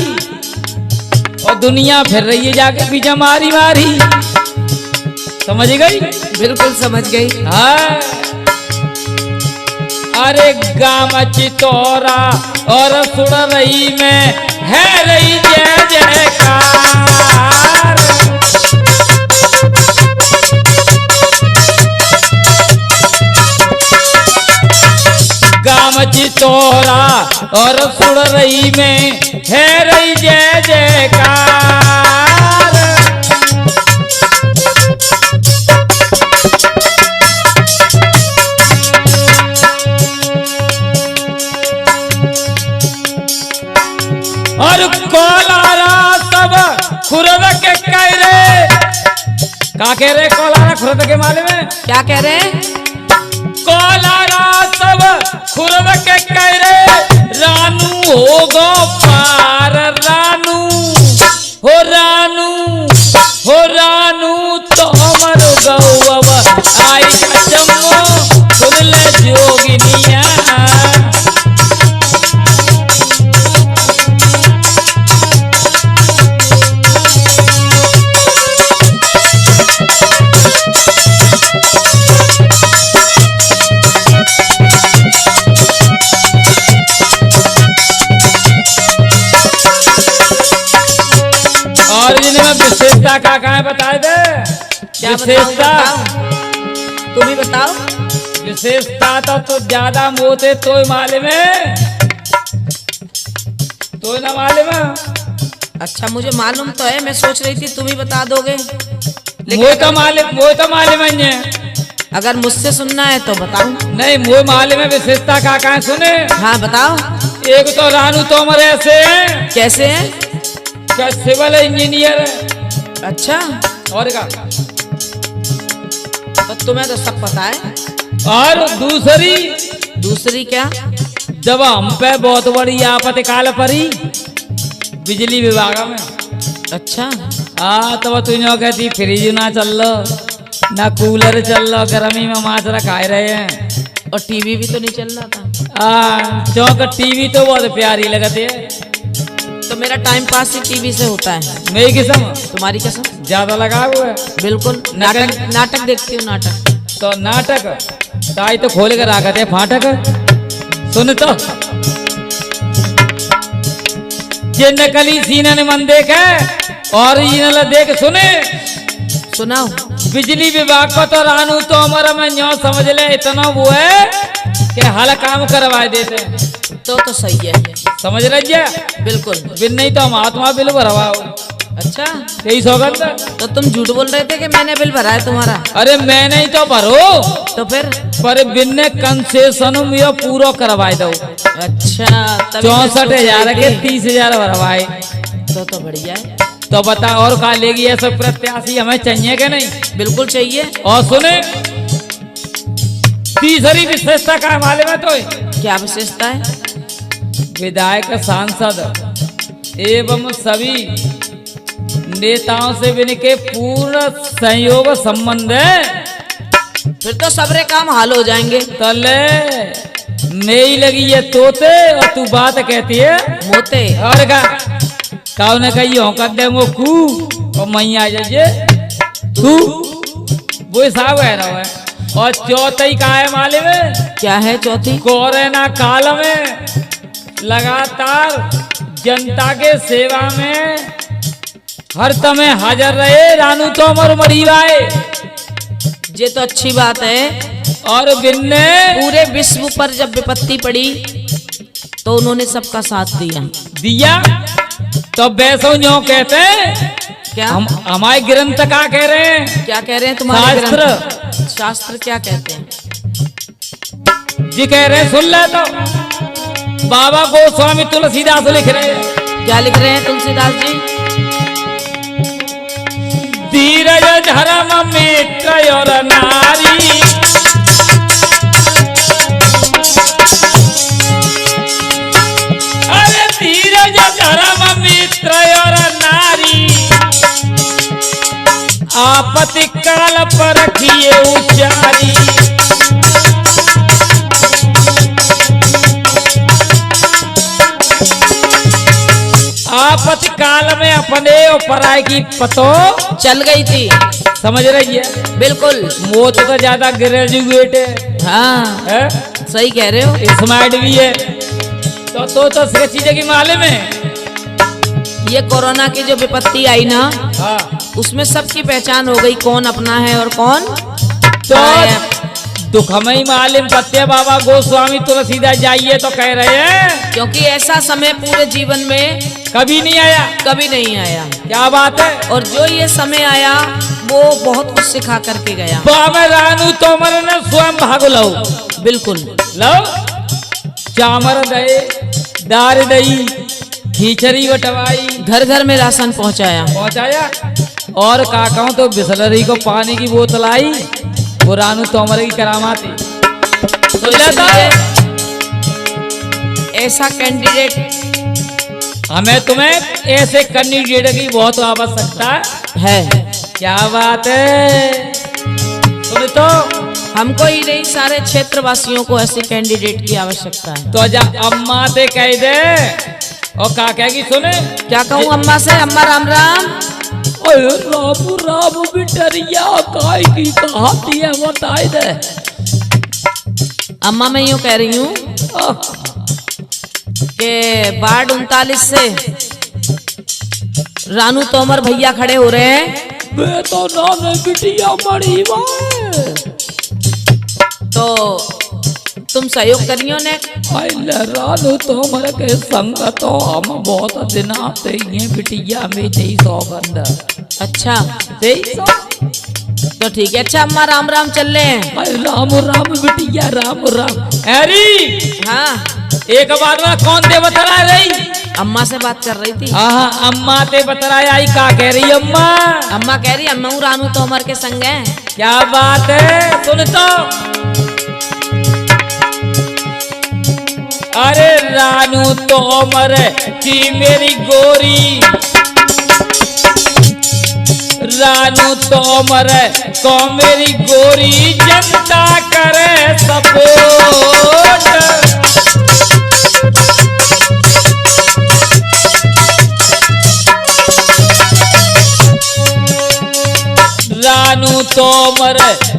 और दुनिया फिर रही है जाके पीछे मारी मारी। समझ गई? बिल्कुल समझ गई। हाँ। अरे गाम चितौरा और सुड़रई में है रही जय जयकार। गाम चितौरा और सुड़रई में है रही जय जयकार। और कोलारा सब खुरद के कह रे, का कह रहे कोलारा खुरद के माले में? क्या कह रहे हैं? कोलारा सब खुरद के कह रे, रानू हो गो पार, रानू हो रानू हो रानू तो मर गौ आई चमो सुन ले जोगिनिया। विशेषता का है बताए दे। क्या विशेषता तुम ही बताओ। विशेषता तो ज्यादा मोते तो मालूम है, तो ना मालूम है। अच्छा मुझे मालूम तो है, मैं सोच रही थी तुम ही बता दोगे, वो तो मालूम है। अगर मुझसे सुनना है तो बताओ। नहीं वो मालूम है विशेषता का है, सुने। हाँ बताओ। एक तो रानू तोमर ऐसे है। कैसे है? सिविल इंजीनियर है। अच्छा, और का तो तुम्हें तो सब पता है। और दूसरी क्या? जब हम पे बहुत बड़ी आपत्ति काल पड़ी बिजली विभाग में। अच्छा हाँ तब तुझे कहती फ्रिज ना चल लो, ना कूलर चल लो, गर्मी में माछरा खाए रहे हैं, और टीवी भी तो नहीं चल रहा था। चौक टीवी तो बहुत प्यारी लगती है। तो मेरा टाइम पास ही टीवी से होता है। मेरी किस्म? तुम्हारी कसम। ज्यादा लगा हुआ है। बिल्कुल। नाटक देखती हूँ। नाटक तो नाटक ताई तो खोल कर रखते हैं फाटक। सुन तो जे नकली सीना ने मन देखे और इनल देख सुने। सुनाओ। बिजली विभाग को तो रानू तो हमारा मैं न्यो समझ ले, इतना वो है कि हल काम करवा देते हैं। तो सही है। समझ रहे? बिल्कुल। बिन नहीं तो हम आत्मा बिल भरवाओ। अच्छा यही सौगंध। तो तुम झूठ बोल रहे थे कि मैंने बिल भरा है तुम्हारा? अरे मैं नहीं तो भरो, तो फिर पर बिन ने कंसेशन में पूरा करवाए दो। अच्छा 64,000 के 30,000 भरवाए। तो बढ़िया है। तो बता और कहा लेगी ऐसा प्रत्याशी हमें चाहिए कि नहीं? बिल्कुल चाहिए। और सुने तीसरी विशेषता का मालूम है तो? क्या विशेषता है? विधायक, सांसद एवं सभी नेताओं से भी इनके पूर्ण सहयोग संबंध है। फिर तो सबरे काम हाल हो जाएंगे। तले नहीं लगी है तोते और तू बात कहती है मोते। और का ने कही हो कर देंगो कू और मई आ जाइए तू वो साहब है रहा है। और चौथी का है मालूम है क्या है चौथी? कोरोना काल में लगातार जनता के सेवा में हर समय हाजिर रहे रानू तोमर मरीवाए। ये तो अच्छी बात है। और बिन्ने पूरे विश्व पर जब विपत्ति पड़ी तो उन्होंने सबका साथ दिया। तो वैसो न्यों कहते हैं क्या? हमारे ग्रंथ का कह रहे हैं। क्या कह रहे हैं तुम्हारे शास्त्र? ग्रंथ? शास्त्र क्या कहते हैं? जी कह रहे हैं सुन ले तो बाबा गोस्वामी तुलसीदास लिख रहे हैं। क्या लिख रहे हैं तुलसीदास जी? धीरज धर्म मित्र और नारी अरे धीरज धर्म मित्र और नारी आपत्ति काल पर रखिए उचारी। आपत्ति काल में अपने और पराई की पतो चल गई थी। समझ रही है? बिल्कुल। मोत तो ज्यादा ग्रेजुएट है। हाँ है? सही कह रहे हो। स्मार्ट भी है। तो चीजें की मालूम है। ये कोरोना की जो विपत्ति आई ना, हाँ। उसमें सबकी पहचान हो गई कौन अपना है और कौन तो दुखमयी मालूम पत्ते बाबा गोस्वामी तुलसीदास जाइए तो कह रहे हैं क्योंकि ऐसा समय पूरे जीवन में कभी नहीं आया। कभी नहीं आया। क्या बात है? और जो ये समय आया वो बहुत कुछ सिखा करके गया। बाबा रानू तोमर ने स्वयं भाग लो। बिल्कुल लो चामर दे दार दई खिचड़ी बटवाई घर घर में राशन पहुंचाया। और काकाओं तो बिसलरी को पानी की बोतल आई। वो रानू तोमर की करामात थी। तो इसलिए ऐसा कैंडिडेट हमें तुम्हें ऐसे कैंडिडेट की बहुत आवश्यकता है। क्या बात है? सुन तो हमको ही नहीं सारे क्षेत्रवासियों को ऐसे कैंडिडेट की आवश्यकता है। तो जा अम्मा से कह दे और का कहेगी सुने। क्या कहूँ अम्मा से? अम्मा राम राम। अरे राम राम बिटरिया काय की कहाती है बताई दे। अम्मा मैं यूँ कह रही हूँ कि वार्ड 39 से रानू तोमर भैया खड़े हो रहे हैं। मैं तो नाम बिटिया मरी तो तुम सहयोग करियो ने। रानू तोमर के संग तो हम बहुत दिन आते हैं बिटिया में 2300 अच्छा 2300 तो ठीक है। अच्छा अम्मा राम राम चल रहे हैं। राम राम बिटिया राम राम। अरे हाँ एक बार में कौन दे बतरा रही? अम्मा से बात कर रही थी। हाँ अम्मा ते बतराया आई। का कह रही अम्मा? अम्मा कह रही अम्मा रानू तोमर के संग है। क्या बात है? सुन तो अरे रानू तोमर की मेरी गोरी रानू तोमर को मेरी गोरी जनता करे सपोर्ट। रानू तोमर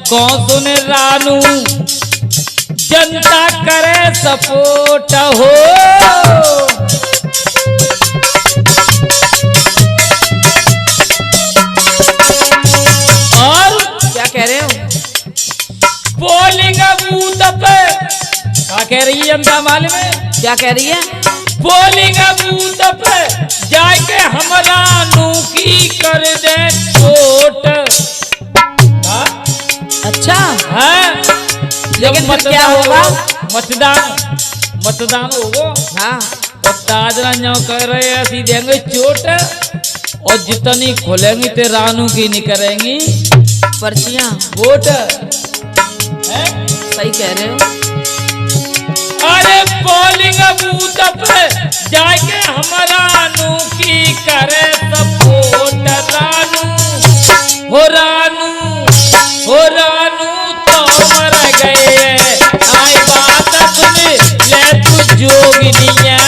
को सुने रानू जनता करे सपोर्ट हो। और क्या कह रहे हो? पोलिंग बूथ पे क्या कह रही है जनता मालूम है? क्या कह रही है? पोलिंग बूथ पे जाके हम रानू की कर दे वोट। अच्छा हाँ लेकिन फिर क्या होगा? मतदान होगा। हाँ और ताजरा जो कर रहे हैं ऐसी देंगे चोट और जितनी खोलेंगी ते रानू की नहीं करेंगी पर्चियां वोट। सही कह रहे हो। अरे पोलिंग बूथ पे जाके हमारा नू की करे सपोर्ट रानू हो रानू तो मर गए आई बात सुन ले तू जोगिनिया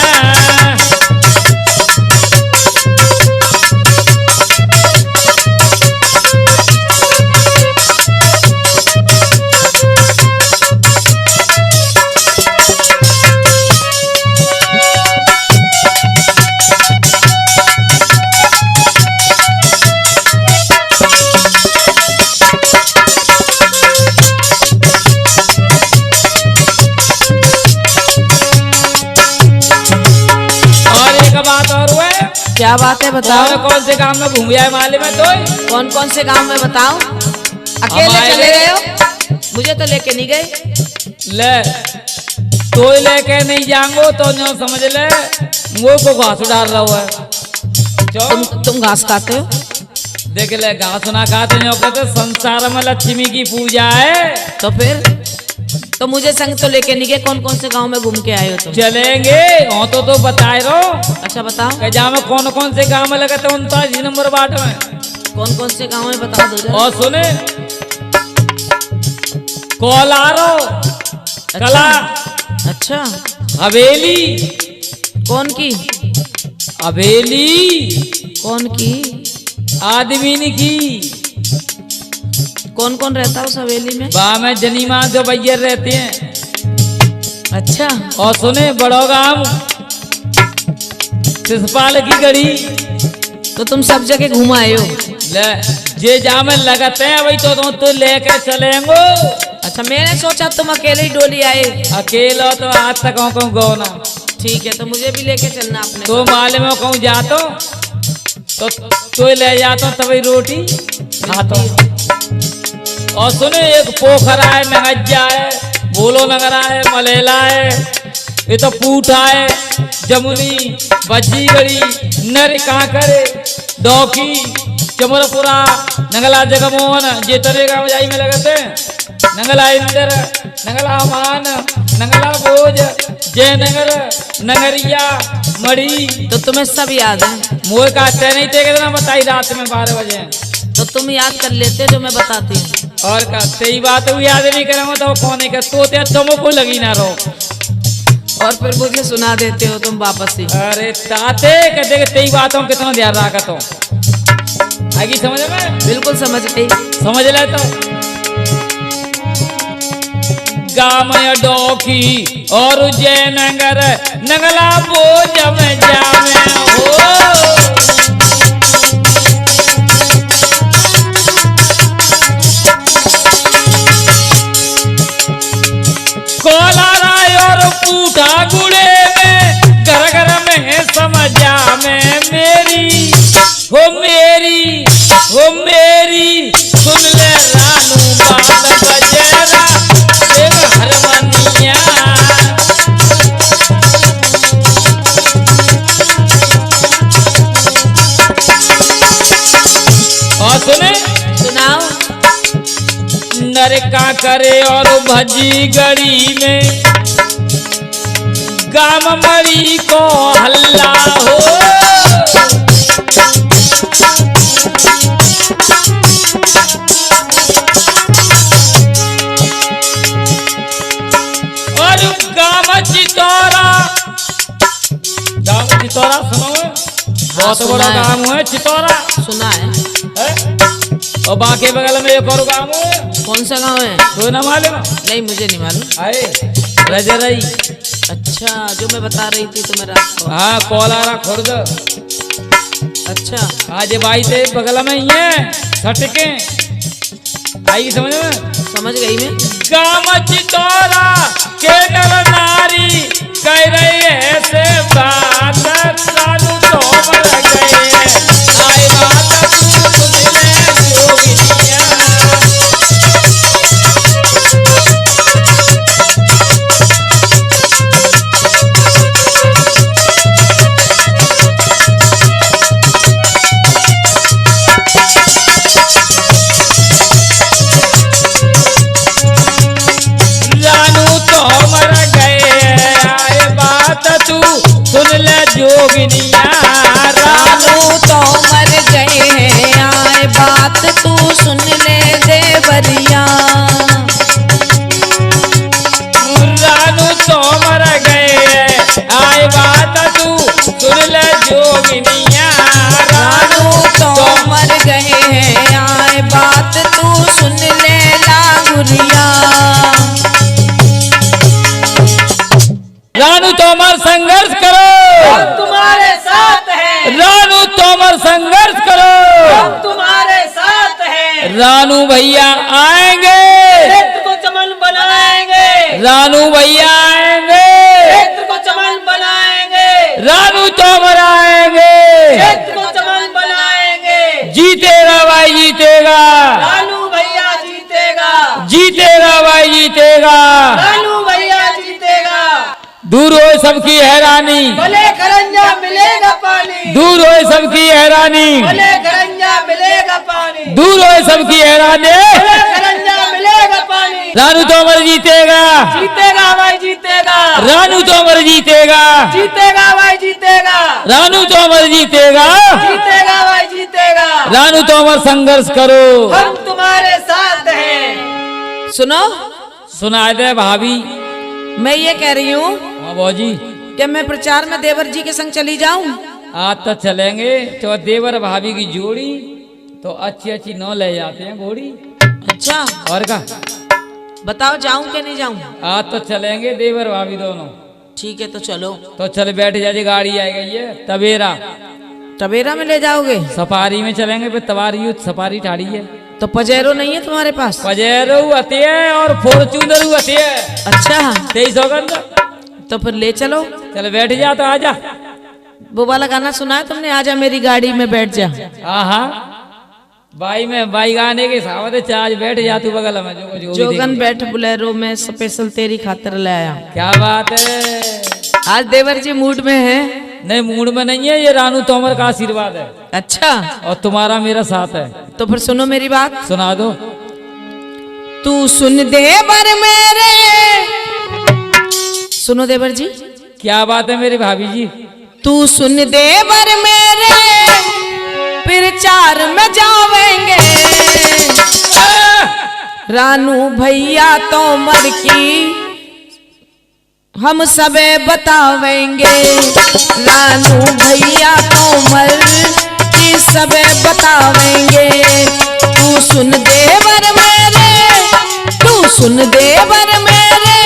क्या बात है बताओ। कौन से गांव में घूम गया माले में तो कौन से गांव में बताओ। अकेले चले गए हो? मुझे तो लेके नहीं गए। ले तो लेके नहीं जाऊंगो तो न समझ ले वो को घास डाल रहा हुआ है। तुम घास खाते हो? देख ले घास ना खाते नहीं कहते संसार में लक्ष्मी की पूजा है। तो फिर तो मुझे संग तो लेके नहीं गए। कौन से गांव में घूम के आए हो तुम? चलेंगे हो तो बताए रहो। अच्छा बताओ। जहाँ में कौन से गांव में लगा 39 नंबर वार्ड में कौन से गांव में बता दो। और सुने कोलारो कला अच्छा हवेली कौन की? हवेली कौन की? आदमी की। कौन रहता है उस हवेली में? बा में जनीमा जो भैया रहते हैं। अच्छा और सुने बड़ो गांव शिषपाल की गढ़ी। तो तुम सब जगह घूम आए हो? ले जे जा में लगते हैं वही तो लेके चलेंगे। अच्छा मैंने सोचा तुम अकेले ही डोली आए। अकेला तो आज तक कहूँ गौना। ठीक है तो मुझे भी लेके चलना अपने। तो माले में कहूँ जातो तो ले जाता तभी रोटी खाता। और सुने एक पोखरा है नगज्जा है बोलो नगरा है मलेला है ये तो पूठा है जमुनी बज्जीगढ़ी नर कांकरे डौकी चमरपुरा नंगला जगमोहन जे तरेगा मजाई में लगते नंगला इंदर नंगला मान नंगला बोझ जयनगर नगरिया मड़ी। तो तुम्हें सब याद है? मोह का नहीं थे कितना बताई रात में 12 बजे। तो तुम याद कर लेते जो मैं बताती हूँ। और का तेरी बात याद नहीं करेंगे तो कौन है सोते तुमको लगी ना रहो। और फिर मुझे सुना देते हो तुम वापस ही। अरे ताते कहते तेरी बातों कितना ध्यान रखा तो आगे समझ में? बिल्कुल समझ गई। समझ ले तो गाम डोकी और जयनगर नगला बोझ में जामे हो। कोलारा और पूठा गुड़े में घर घर में समझा में मेरी हो मेरी सुन ले रानू बात बजेरा एक हरमनिया। और सुने सुनाओ। नरका करे और भजी गड़ी में गाम मरी को हल्ला हो। और गाम चितौरा सुनो बहुत बड़ा गांव है चितौरा। सुना है? और बाकी बगल में एक और गांव है। कौन सा गांव है? तो ना मालूम? नहीं मुझे नहीं मालूम। आए रजरई। अच्छा जो मैं बता रही थी तुम्हें रात को। हाँ कोलारा खुर्द। अच्छा आज भाई से बगल में ही है सटके आई समझ में? समझ गई मैं। गाम चितौरा के नर नारी कह रही है से बात साधु तो मर गए आई बात सुन ले जोगिनिया। रानू तो मर गए बात तू सुन ले देवरिया। रानू तो मर गए आए बात तू सुन ले जोगिनिया। रानू तो मर गए हैं आए बात तू सुन ले लाहुरिया। रानू तोमर संघर्ष करो, हम तुम्हारे साथ हैं। रानू तोमर संघर्ष करो, हम तुम्हारे साथ हैं। रानू भैया आएंगे, क्षेत्र को चमन बनाएंगे। रानू भैया आएंगे, क्षेत्र को चमन बनाएंगे। रानू तोमर आएंगे। क्षेत्र को चमन बनाएंगे। जीतेगा भाई जीतेगा, रानू भैया जीतेगा। जीतेगा भाई जीतेगा। रानू भैया जीतेगा। दूर हो सबकी हैरानी, भले खरंजा मिलेगा पानी। दूर हो सबकी हैरानी, भले खरंजा मिलेगा पानी। दूर हो सबकी हैरानी। भले खरंजा मिलेगा पानी। रानू तोमर जीतेगा, जीतेगा भाई जीतेगा। रानू तोमर जीतेगा, जीतेगा भाई जीतेगा। रानू तोमर जीतेगा। जीतेगा भाई जीतेगा। रानू तोमर संघर्ष करो। हम तुम्हारे साथ हैं। सुनो, सुना दे भाभी। मैं ये कह रही हूँ हाँ बौजी, कि मैं प्रचार में देवर जी के संग चली जाऊं। आज तो चलेंगे तो देवर भाभी की जोड़ी तो अच्छी अच्छी नौ ले जाते हैं घोड़ी। अच्छा, और का बताओ जाऊं कि नहीं जाऊं? आज तो चलेंगे देवर भाभी दोनों। ठीक है तो चलो। तो चल बैठ जाए, गाड़ी आई गई है तवेरा। टवेरा में ले जाओगे? सफारी में चलेंगे, फिर तवारी सफारी ठाड़ी है। तो पजेरो नहीं है तुम्हारे पास? पजेरो आते है और फॉर्च्यूनर आते है। अच्छा, 2300 तो फिर ले चलो। चल बैठ जा तो आजा। वो वाला गाना सुना है तुमने, आजा मेरी गाड़ी में बैठ जा? हाँ हाँ, बाई में बाई गाने के साथ आज बैठ जा तू बगल में जो जोगन बैठ बुलेरो में स्पेशल तेरी खातिर ले आया। क्या बात है। आज देवर जी मूड में है? नहीं मूड में नहीं है, ये रानू तोमर का आशीर्वाद है। अच्छा, और तुम्हारा मेरा साथ है। तो फिर सुनो मेरी बात। सुना दो। तू सुन देवर मेरे, सुनो देवर जी। क्या बात है मेरी भाभी जी। तू सुन देवर मेरे, फिर चार में जावेंगे। रानू भैया तोमर की हम सबे बतावेंगे। रानू भैया तोमर की सबे बतावेंगे। तू सुन देवर मेरे, तू सुन देवर मेरे,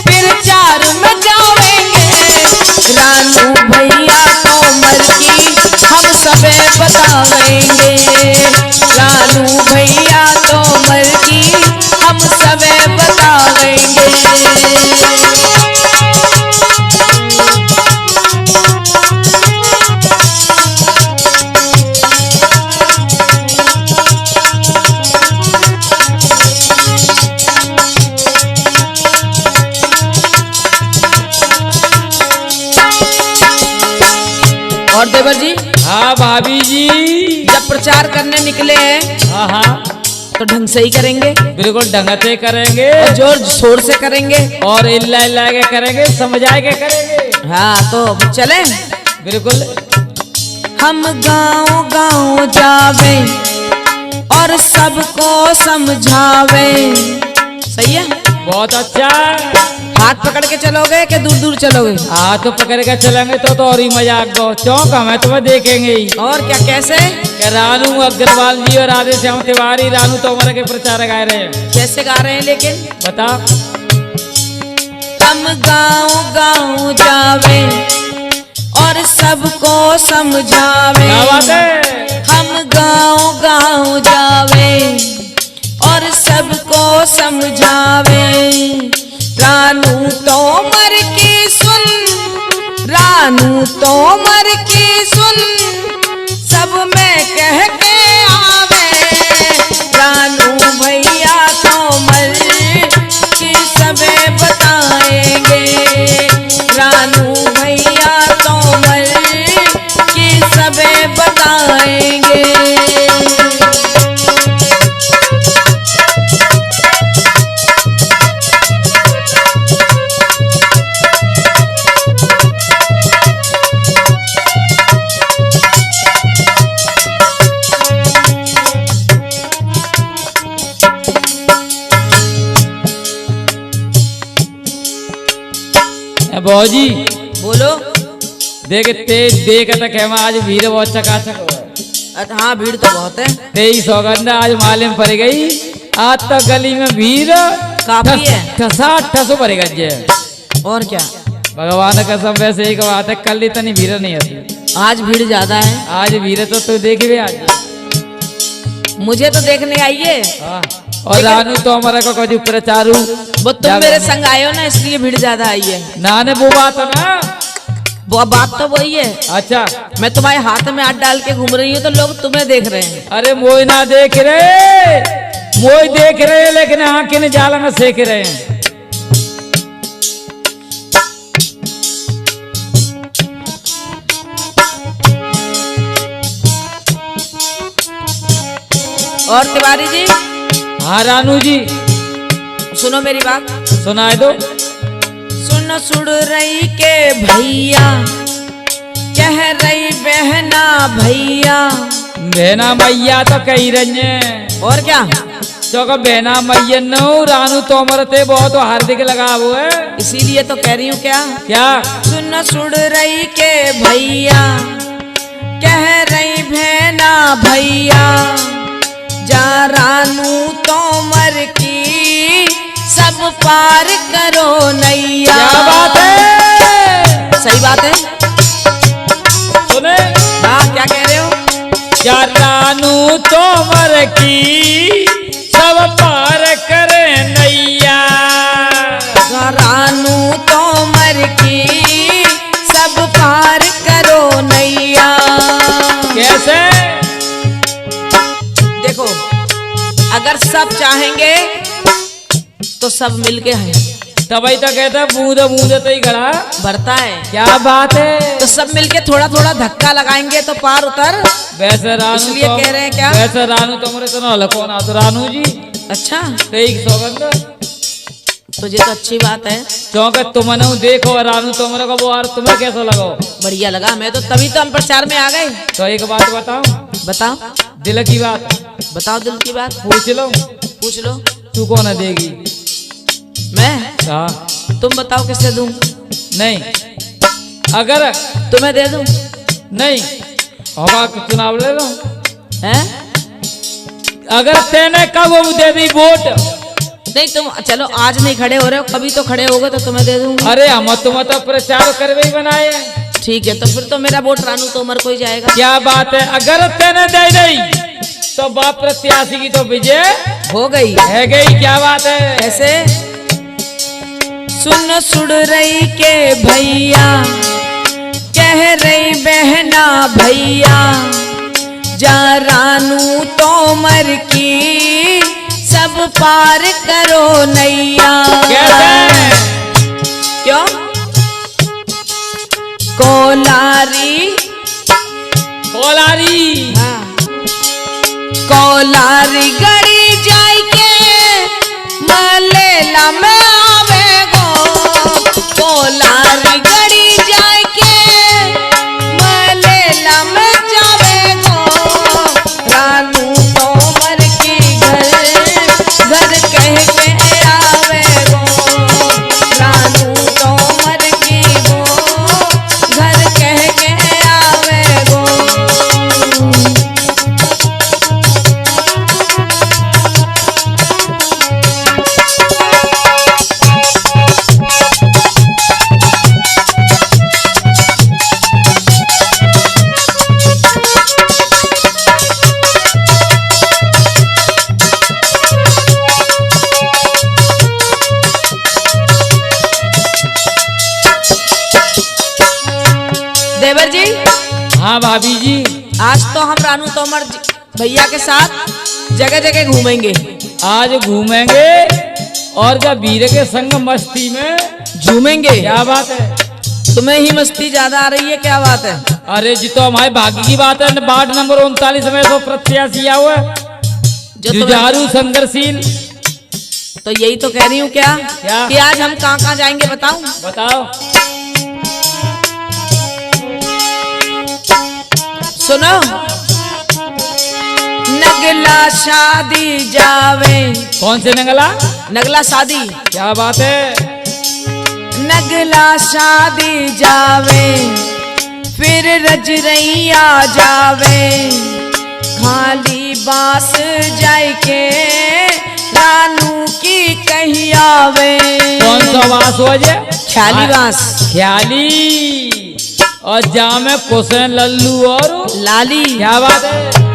फिर चार में जावेंगे। रानू भैया तोमर की हम सबे बतावेंगे। रानू भैया तोमर की हम सबे बतावेंगे। और देवर जी, हाँ भाभी जी, जब प्रचार करने निकले हैं हाँ हाँ तो ढंग से ही करेंगे, बिल्कुल ढंग से करेंगे और जोर शोर से करेंगे, और इल्ला इल्ला के करेंगे, समझा के करेंगे। हाँ तो चले। बिल्कुल। हम गांव गांव जावे और सबको समझावे। सही है? बहुत अच्छा। हाथ पकड़ के चलोगे कि दूर दूर चलोगे? हाथ तो पकड़ के चलेंगे तो और ही मजाक दो चौक हमें तुम्हें देखेंगे ही। और क्या, कैसे? कि रानू अग्रवाल जी और राधे श्याम तिवारी रानू तोमर के प्रचार गा रहे हैं। कैसे गा रहे हैं लेकिन? बता। हम गांव गांव जावे और सबको समझावे। क्या बात है। हम गांव गांव जावे और सबको समझावे। रानू तोमर की सुन, रानू तोमर की सुन, सब में कह के आवे। रानू भैया तोमर की सबे बताएंगे। रानू भैया तोमर की सबे बताएंगे। बौजी बोलो। देख तेज देख तक है आज भीड़ बहुत चकाचक हो हाँ भीड़ तो बहुत है। तेईस सौगंध आज मालूम पड़ गई। आज तक गली में भीड़ काफी है। ठसा ठसो पड़ेगा जे। और क्या, भगवान का सब वैसे एक बात है, कल इतनी भीड़ नहीं होती, आज भीड़ ज्यादा है। आज भीड़ तो तू देख भी आज। मुझे तो देखने आइए। हाँ। और रानू तो हमारा को कभी प्रचारू वो तुम मेरे संग आए हो ना, इसलिए भीड़ ज्यादा आई है। ना ने वो बात है ना, वो बात तो वही है। अच्छा मैं तुम्हारे हाथ में हाथ डाल के घूम रही हूँ तो लोग तुम्हें देख रहे हैं। अरे मोई ना देख रहे, मोई देख रहे लेकिन आंखें ने जाला में सेक रहे हैं। और तिवारी जी, हाँ रानू जी सुनो मेरी बात। सुनाए दो। सुन सुड़ रही के भैया, कह रही बहना भैया। बहना मैया तो कही रही। और क्या, चौका बहना मैया नो रानू तो मरते बहुत हार्दिक लगा वो है, इसीलिए तो कह रही हूँ। क्या क्या सुन सुड़ रही के भैया, कह रही बहना भैया। जा रानू तोमर की सब पार करो नैया। क्या बात है, सही बात है। सुने हाँ क्या कह रहे हो? क्या रानू तोमर की सब पार करे नैया। जा रानू तोमर की सब पार करो नैया। कैसे? देखो, अगर सब चाहेंगे तो सब मिलके हैं, तभी तो कहता बूंद बूंद तो ही घड़ा भरता है। क्या बात है। तो सब मिलके थोड़ा थोड़ा धक्का लगाएंगे तो पार उतर। वैसे रानू इसलिए तो, कह रहे हैं क्या? वैसे रानू तुमरे तो ना लखोना तो रानू जी अच्छा, 23 सौगंध तो ये तो अच्छी बात है। चौंक तुमने देखो रानू तुमरे को वो, और तुम्हें कैसा लगा? बढ़िया लगा। मैं तो तभी तो हम प्रचार में आ गए। तो एक बात बताओ, बताओ दिल की बात बताओ, दिल की बात पूछ लो। पूछ लो। तू कौन देगी? मैं? हाँ तुम बताओ किससे दूं? नहीं, अगर तुम्हें दे दूं? नहीं होगा तो चुनाव ले लो। हैं? अगर तेने कब वो दे दी वोट, नहीं तुम चलो आज नहीं खड़े हो रहे हो, कभी तो खड़े होगे तो तुम्हें दे दूंगा। अरे हम तुम तो प्रचार करवे ही बनाए। ठीक है, तो फिर तो मेरा वोट रानू तोमर को ही जाएगा। क्या बात है। अगर तेने दे दी तो बाप प्रत्याशी की तो विजय हो गई है गई। क्या बात है। ऐसे सुन सुड़ रही के भैया, कह रही बहना भैया। जा रानू तोमर की सब पार करो नैया। कैसे? क्यों? कोलारी, कोलारी हाँ, कोलारी गड़ी जाय के मलेला में आवे गो। कोलारी गड़ी जाय के मलेला में जावे गो। रानू तोमर की घर घर कह के आवे गो। रानू तोमर की वो घर कह के आवे गो। देवर जी, हाँ भाभी जी, आज तो हम रानू तोमर भैया के साथ जगह जगह घूमेंगे। आज घूमेंगे और जब वीर के संग मस्ती में झूमेंगे। क्या बात है। तुम्हें ही मस्ती ज्यादा आ रही है, क्या बात है? अरे जी तो हमारे भाग्य की बात है। वार्ड नंबर 39 में तो प्रत्याशी हुआ जुझारू संघर्षशील। तो यही तो कह रही हूँ क्या कि आज हम कहाँ कहाँ जाएंगे बताऊं? बताओ। सुनो, नगला शादी जावे। कौन से नगला? नगला शादी। क्या बात है। नगला शादी जावे फिर रजरैया जावे खाली बास जाय के रानू की कही आवे। कौन सा बास हो जे? ख्याली बास। ख्याली। और जामे कुशन लल्लू और लाली। क्या बात है?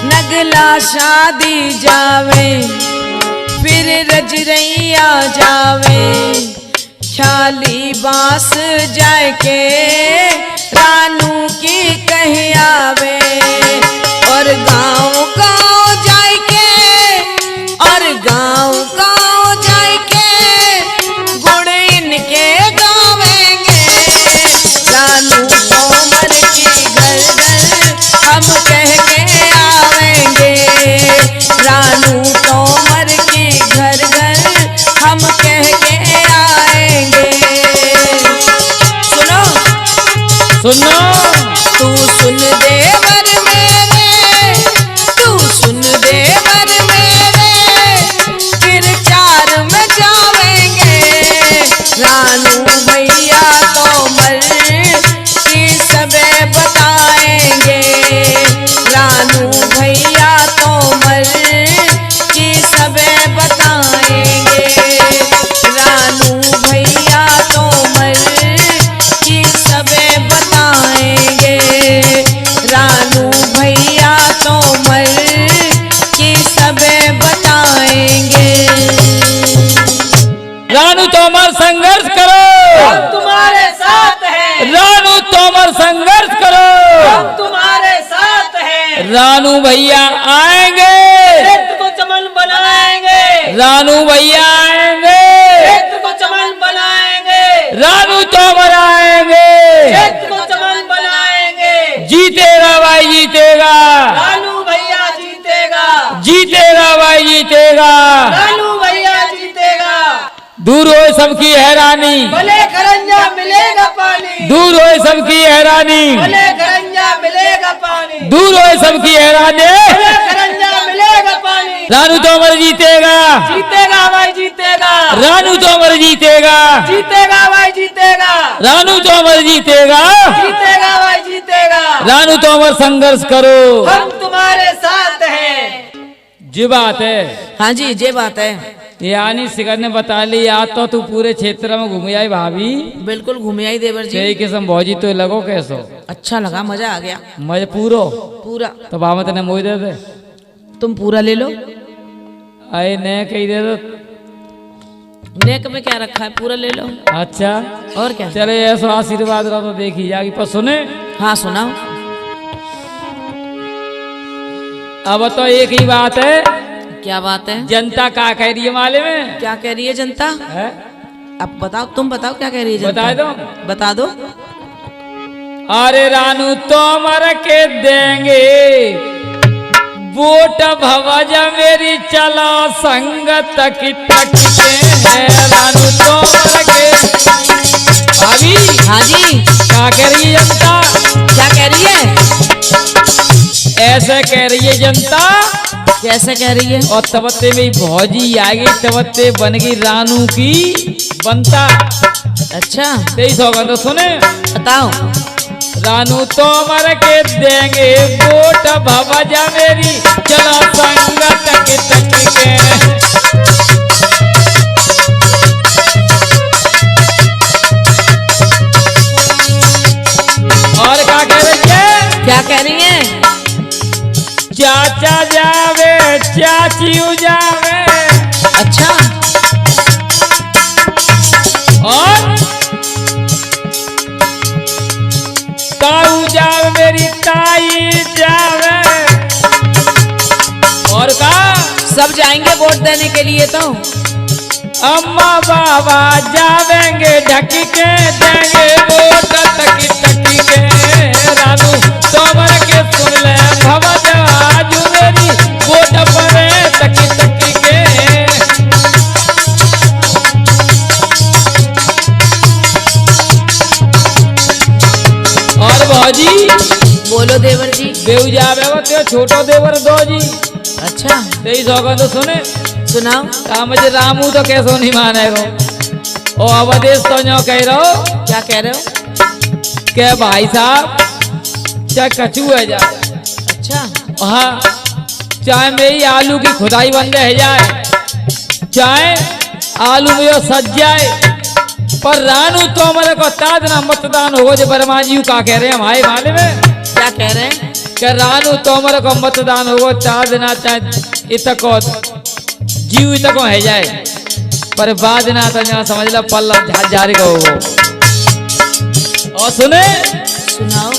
नगला शादी जावे फिर रजरैया जावे ख्याली बास जाय के रानू की कही आवे। और गाँव गाँव जाय के और गाँव गाँव जाय के गुण इनके गावेंगे रानू तोमर की घर घर हम कह के आवेंगे रानू तोमर की घर घर हम कह के आएंगे। सुनो सुनो तू सुन देवर मेरे तू सुन देवर मेरे फिर चार में जावेंगे रानू भैया तोमर की सबे बताएंगे रानू भैया तोमर की सबे बताएंगे रानू भैया तोमर की सबे बताएंगे रानू भैया तोमर की सबे बताएंगे। रानू तोमर संघर्ष करो, हम तुम्हारे साथ हैं। रानू तोमर संघर्ष करो, हम तुम्हारे साथ हैं। रानू भैया आएंगे, क्षेत्र को चमन बनाएंगे। रानू भैया आएंगे, क्षेत्र को चमन बनाएंगे। रानू तोमर आएंगे, क्षेत्र को चमन बनाएंगे। जीतेगा भाई जीतेगा, रानू भैया जीतेगा। जीतेगा भाई जीतेगा। रानू भैया जीतेगा। दूर हो सबकी हैरानी, भले खरंजा मिलेगा पानी। दूर हो सबकी हैरानी, भले खरंजा मिलेगा पानी। दूर हो सबकी हैरानी। भले खरंजा मिलेगा पानी। रानू तोमर जीतेगा, जीतेगा भाई जीतेगा। रानू तोमर जीतेगा, जीतेगा भाई जीतेगा। रानू तोमर जीतेगा, जीतेगा भाई जीतेगा। रानू तोमर संघर्ष करो। हम तुम्हारे साथ हैं। जी बात है। हाँ जी ये बात है। यानी शिखर ने बता ली आज तो तू पूरे क्षेत्र में घूम आई भाभी। बिल्कुल घूमे आई देवर जी। जय किस्म भौजी तो लगो कैसो अच्छा लगा मजा आ गया मजे पूरो पूरा। तो बामत ने मोई दे दे तुम पूरा ले लो। आए ने कही दे दो। नेक में क्या रखा है पूरा ले लो। अच्छा और क्या। चले ऐसा आशीर्वाद रहो तो देखी जाएगी पर सुने। हाँ सुनाओ। अब तो एक ही बात है। क्या बात है। जनता का कह रही है मालूम है? क्या कह रही है जनता। है? अब बताओ तुम बताओ क्या कह रही है जनता। बता दो। बता दो। अरे रानू तोमर के देंगे वोट भवजा मेरी चला संगत की तकते हैं रानू तोमर के। भाभी हाँ जी क्या कह रही है जनता? क्या कह रही है। ऐसे कह रही है जनता। कैसे कह रही है। और तबत्ते में भौजी आ गई तबत्ते बन गई रानू की बनता। अच्छा 23 होगा तो सुने। बताओ। रानू तोमर के देंगे वोट भवजा मेरी चला संगत के तक के। और क्या कह रही है। क्या कह रही है। चाचा जावे चाची जावे। अच्छा और ताऊ जावे मेरी ताई जावे। और का सब जाएंगे वोट देने के लिए तो। अम्मा बाबा जावेंगे ढक के देंगे वोट तकी तकी के। रानू तोमर के सुन ले भवज आज मेरी वोट पड़े तकी तकी के। और भौजी बोलो देवर जी। बेऊ जावे वो ते छोटो देवर दो जी। अच्छा 23 होगा तो सुने। सुनाओ। मुझे रामू तो कैसो नहीं मानेगो। ओ अवधेश तो न्यो कह रहे हो क्या कह रहे हो? के भाई साहब चाहे कचू है जाए, अच्छा हाँ चाहे मेरी आलू की खुदाई बंद है जाए, चाहे आलू में सज जाए, पर रानू तो हमारे को ताज ना मतदान हो जो बर्मा जी का कह रहे हैं हमारे माले में। क्या कह रहे हैं? कि रानू तो हमारे को मतदान हो ताज ना चाहे इतको जीव इतको है जाए, पर बाद ना तो यहाँ समझ लो पल्ला जारी को हो। और सुने सुनाओ।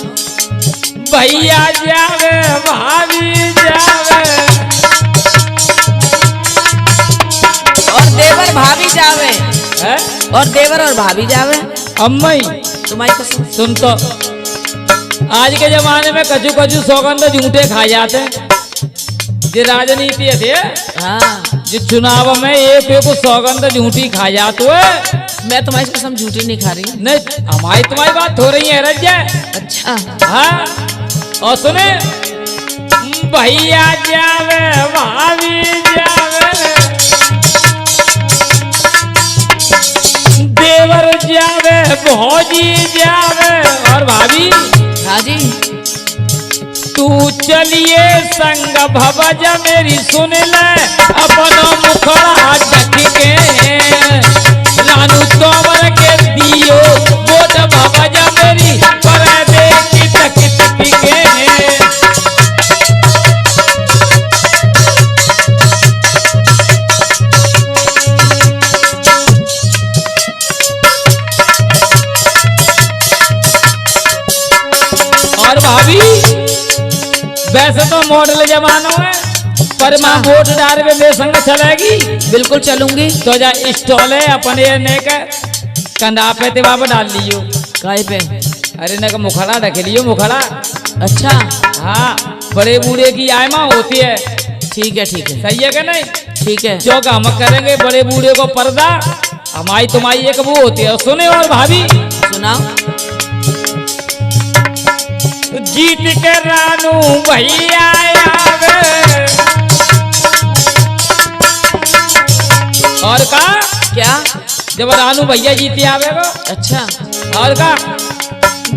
भैया जावे भाभी जावे और देवर भाभी जावे, है? और देवर और भाभी जावे। अम्मई तुम्हारी कसम। सुन तो आज के जमाने में कचू कचू सौगंध झूठे खा जाते हैं। जो राजनीति है हाँ जो चुनाव में एक एक सौगंध झूठी खा जाते है। मैं तुम्हारी कसम झूठी नहीं खा रही। नहीं हमारी तुम्हारी बात हो रही है रज्जा। अच्छा हाँ और सुने भैया जावे भाभी जावे देवर जावे भौजी जावे और भाभी हाँ जी। तू चलिए संग भवज मेरी सुन ले अपना मुखड़ा ढक के रानू तोमर के दियो वोट भवज मेरी पर देखी तक तक के। और भाभी वैसे तो मॉडल जमाना है, पर माँ वोट डाल में मेरे संग चलेगी। बिल्कुल चलूंगी। तो जा स्टॉल है अपने ने का कंधा पे ते बाबा डाल लियो। काय पे? अरे ने का मुखड़ा रख लियो मुखड़ा। अच्छा हाँ बड़े बूढ़े की आयमा होती है। ठीक है ठीक है सही है कि नहीं? ठीक है। जो हम करेंगे बड़े बूढ़े को पर्दा, हमारी तुम्हारी एक वो होती है। सुने और भाभी सुनाओ। जीत के रानू भैया आवे और का क्या? जब रानू भैया जीते आवेगा। अच्छा और का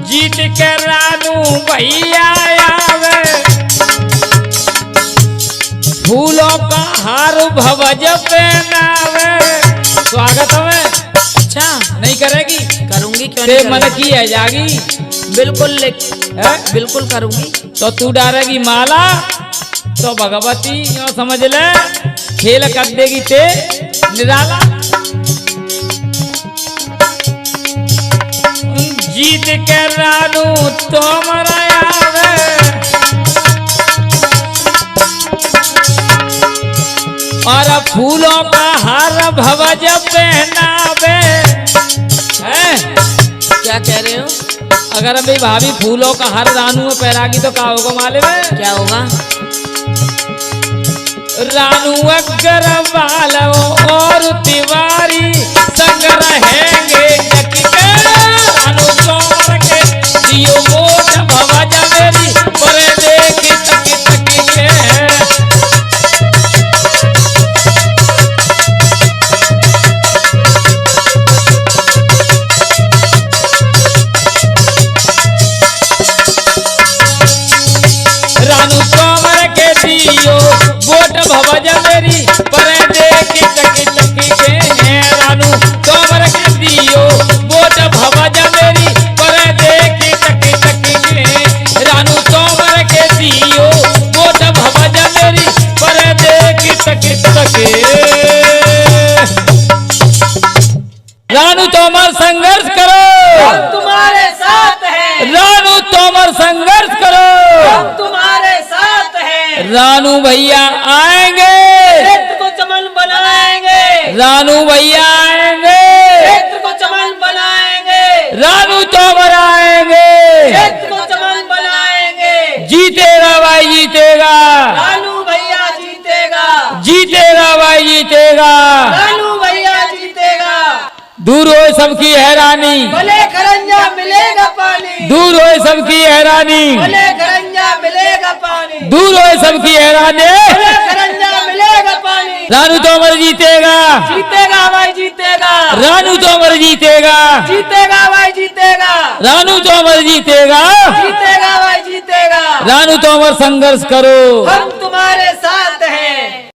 जीत के रानू भैया आवे फूलों का हार भवज पहनावे। स्वागत है। अच्छा नहीं करेगी? करूंगी क्यों ते नहीं मन करूंगी? की है जागी। बिल्कुल है? बिल्कुल करूंगी। तो तू डालेगी माला तो भगवती यो समझ ले खेल कर देगी ते निराला। जीत के रानू तोमर आवे और फूलों का हार भवज पहनावे। क्या कह रहे हो? अगर अभी भाभी फूलों का हार रानू में पहरागी तो क्या होगा मालूम है? क्या होगा? रानू अग्रवाल और तिवारी संग रहेंगे टकके रानू तोमर के दियो वोट भवज मेरी पर देखी तक तक के। रानू तोमर के दियो वोट भवज मेरी पर देखी तक तक के। रानू तोमर के दियो वोट भवज मेरी पर देखी तक तक के। रानू तोमर के दियो वोट भवज मेरी पर देखी तक तक के। रानू तोमर संघर्ष करो, हम तुम्हारे साथ हैं। रानू तोमर संघर्ष करो। हम तुम्हारे साथ हैं। रानू भैया आएंगे, क्षेत्र को चमन बनाएंगे। रानू भैया आएंगे, क्षेत्र को चमन बनाएंगे। रानू तोमर आएंगे। क्षेत्र को चमन बनाएंगे। जीतेगा भाई जीतेगा, रानू भैया जीतेगा। जीतेगा भाई जीतेगा। रानू भैया जीतेगा। दूर हो सबकी हैरानी, भले खरंजा मिलेगा पानी। दूर हो सबकी हैरानी, भले खरंजा मिलेगा पानी। दूर हो सबकी हैरानी। भले खरंजा मिलेगा पानी। रानू तोमर जीतेगा, जीतेगा भाई जीतेगा। जीतेगा रानू तोमर जीतेगा, जीतेगा भाई जीतेगा रानू तोमर जीतेगा, जीतेगा भाई जीतेगा रानू तोमर संघर्ष करो, हम तुम्हारे साथ हैं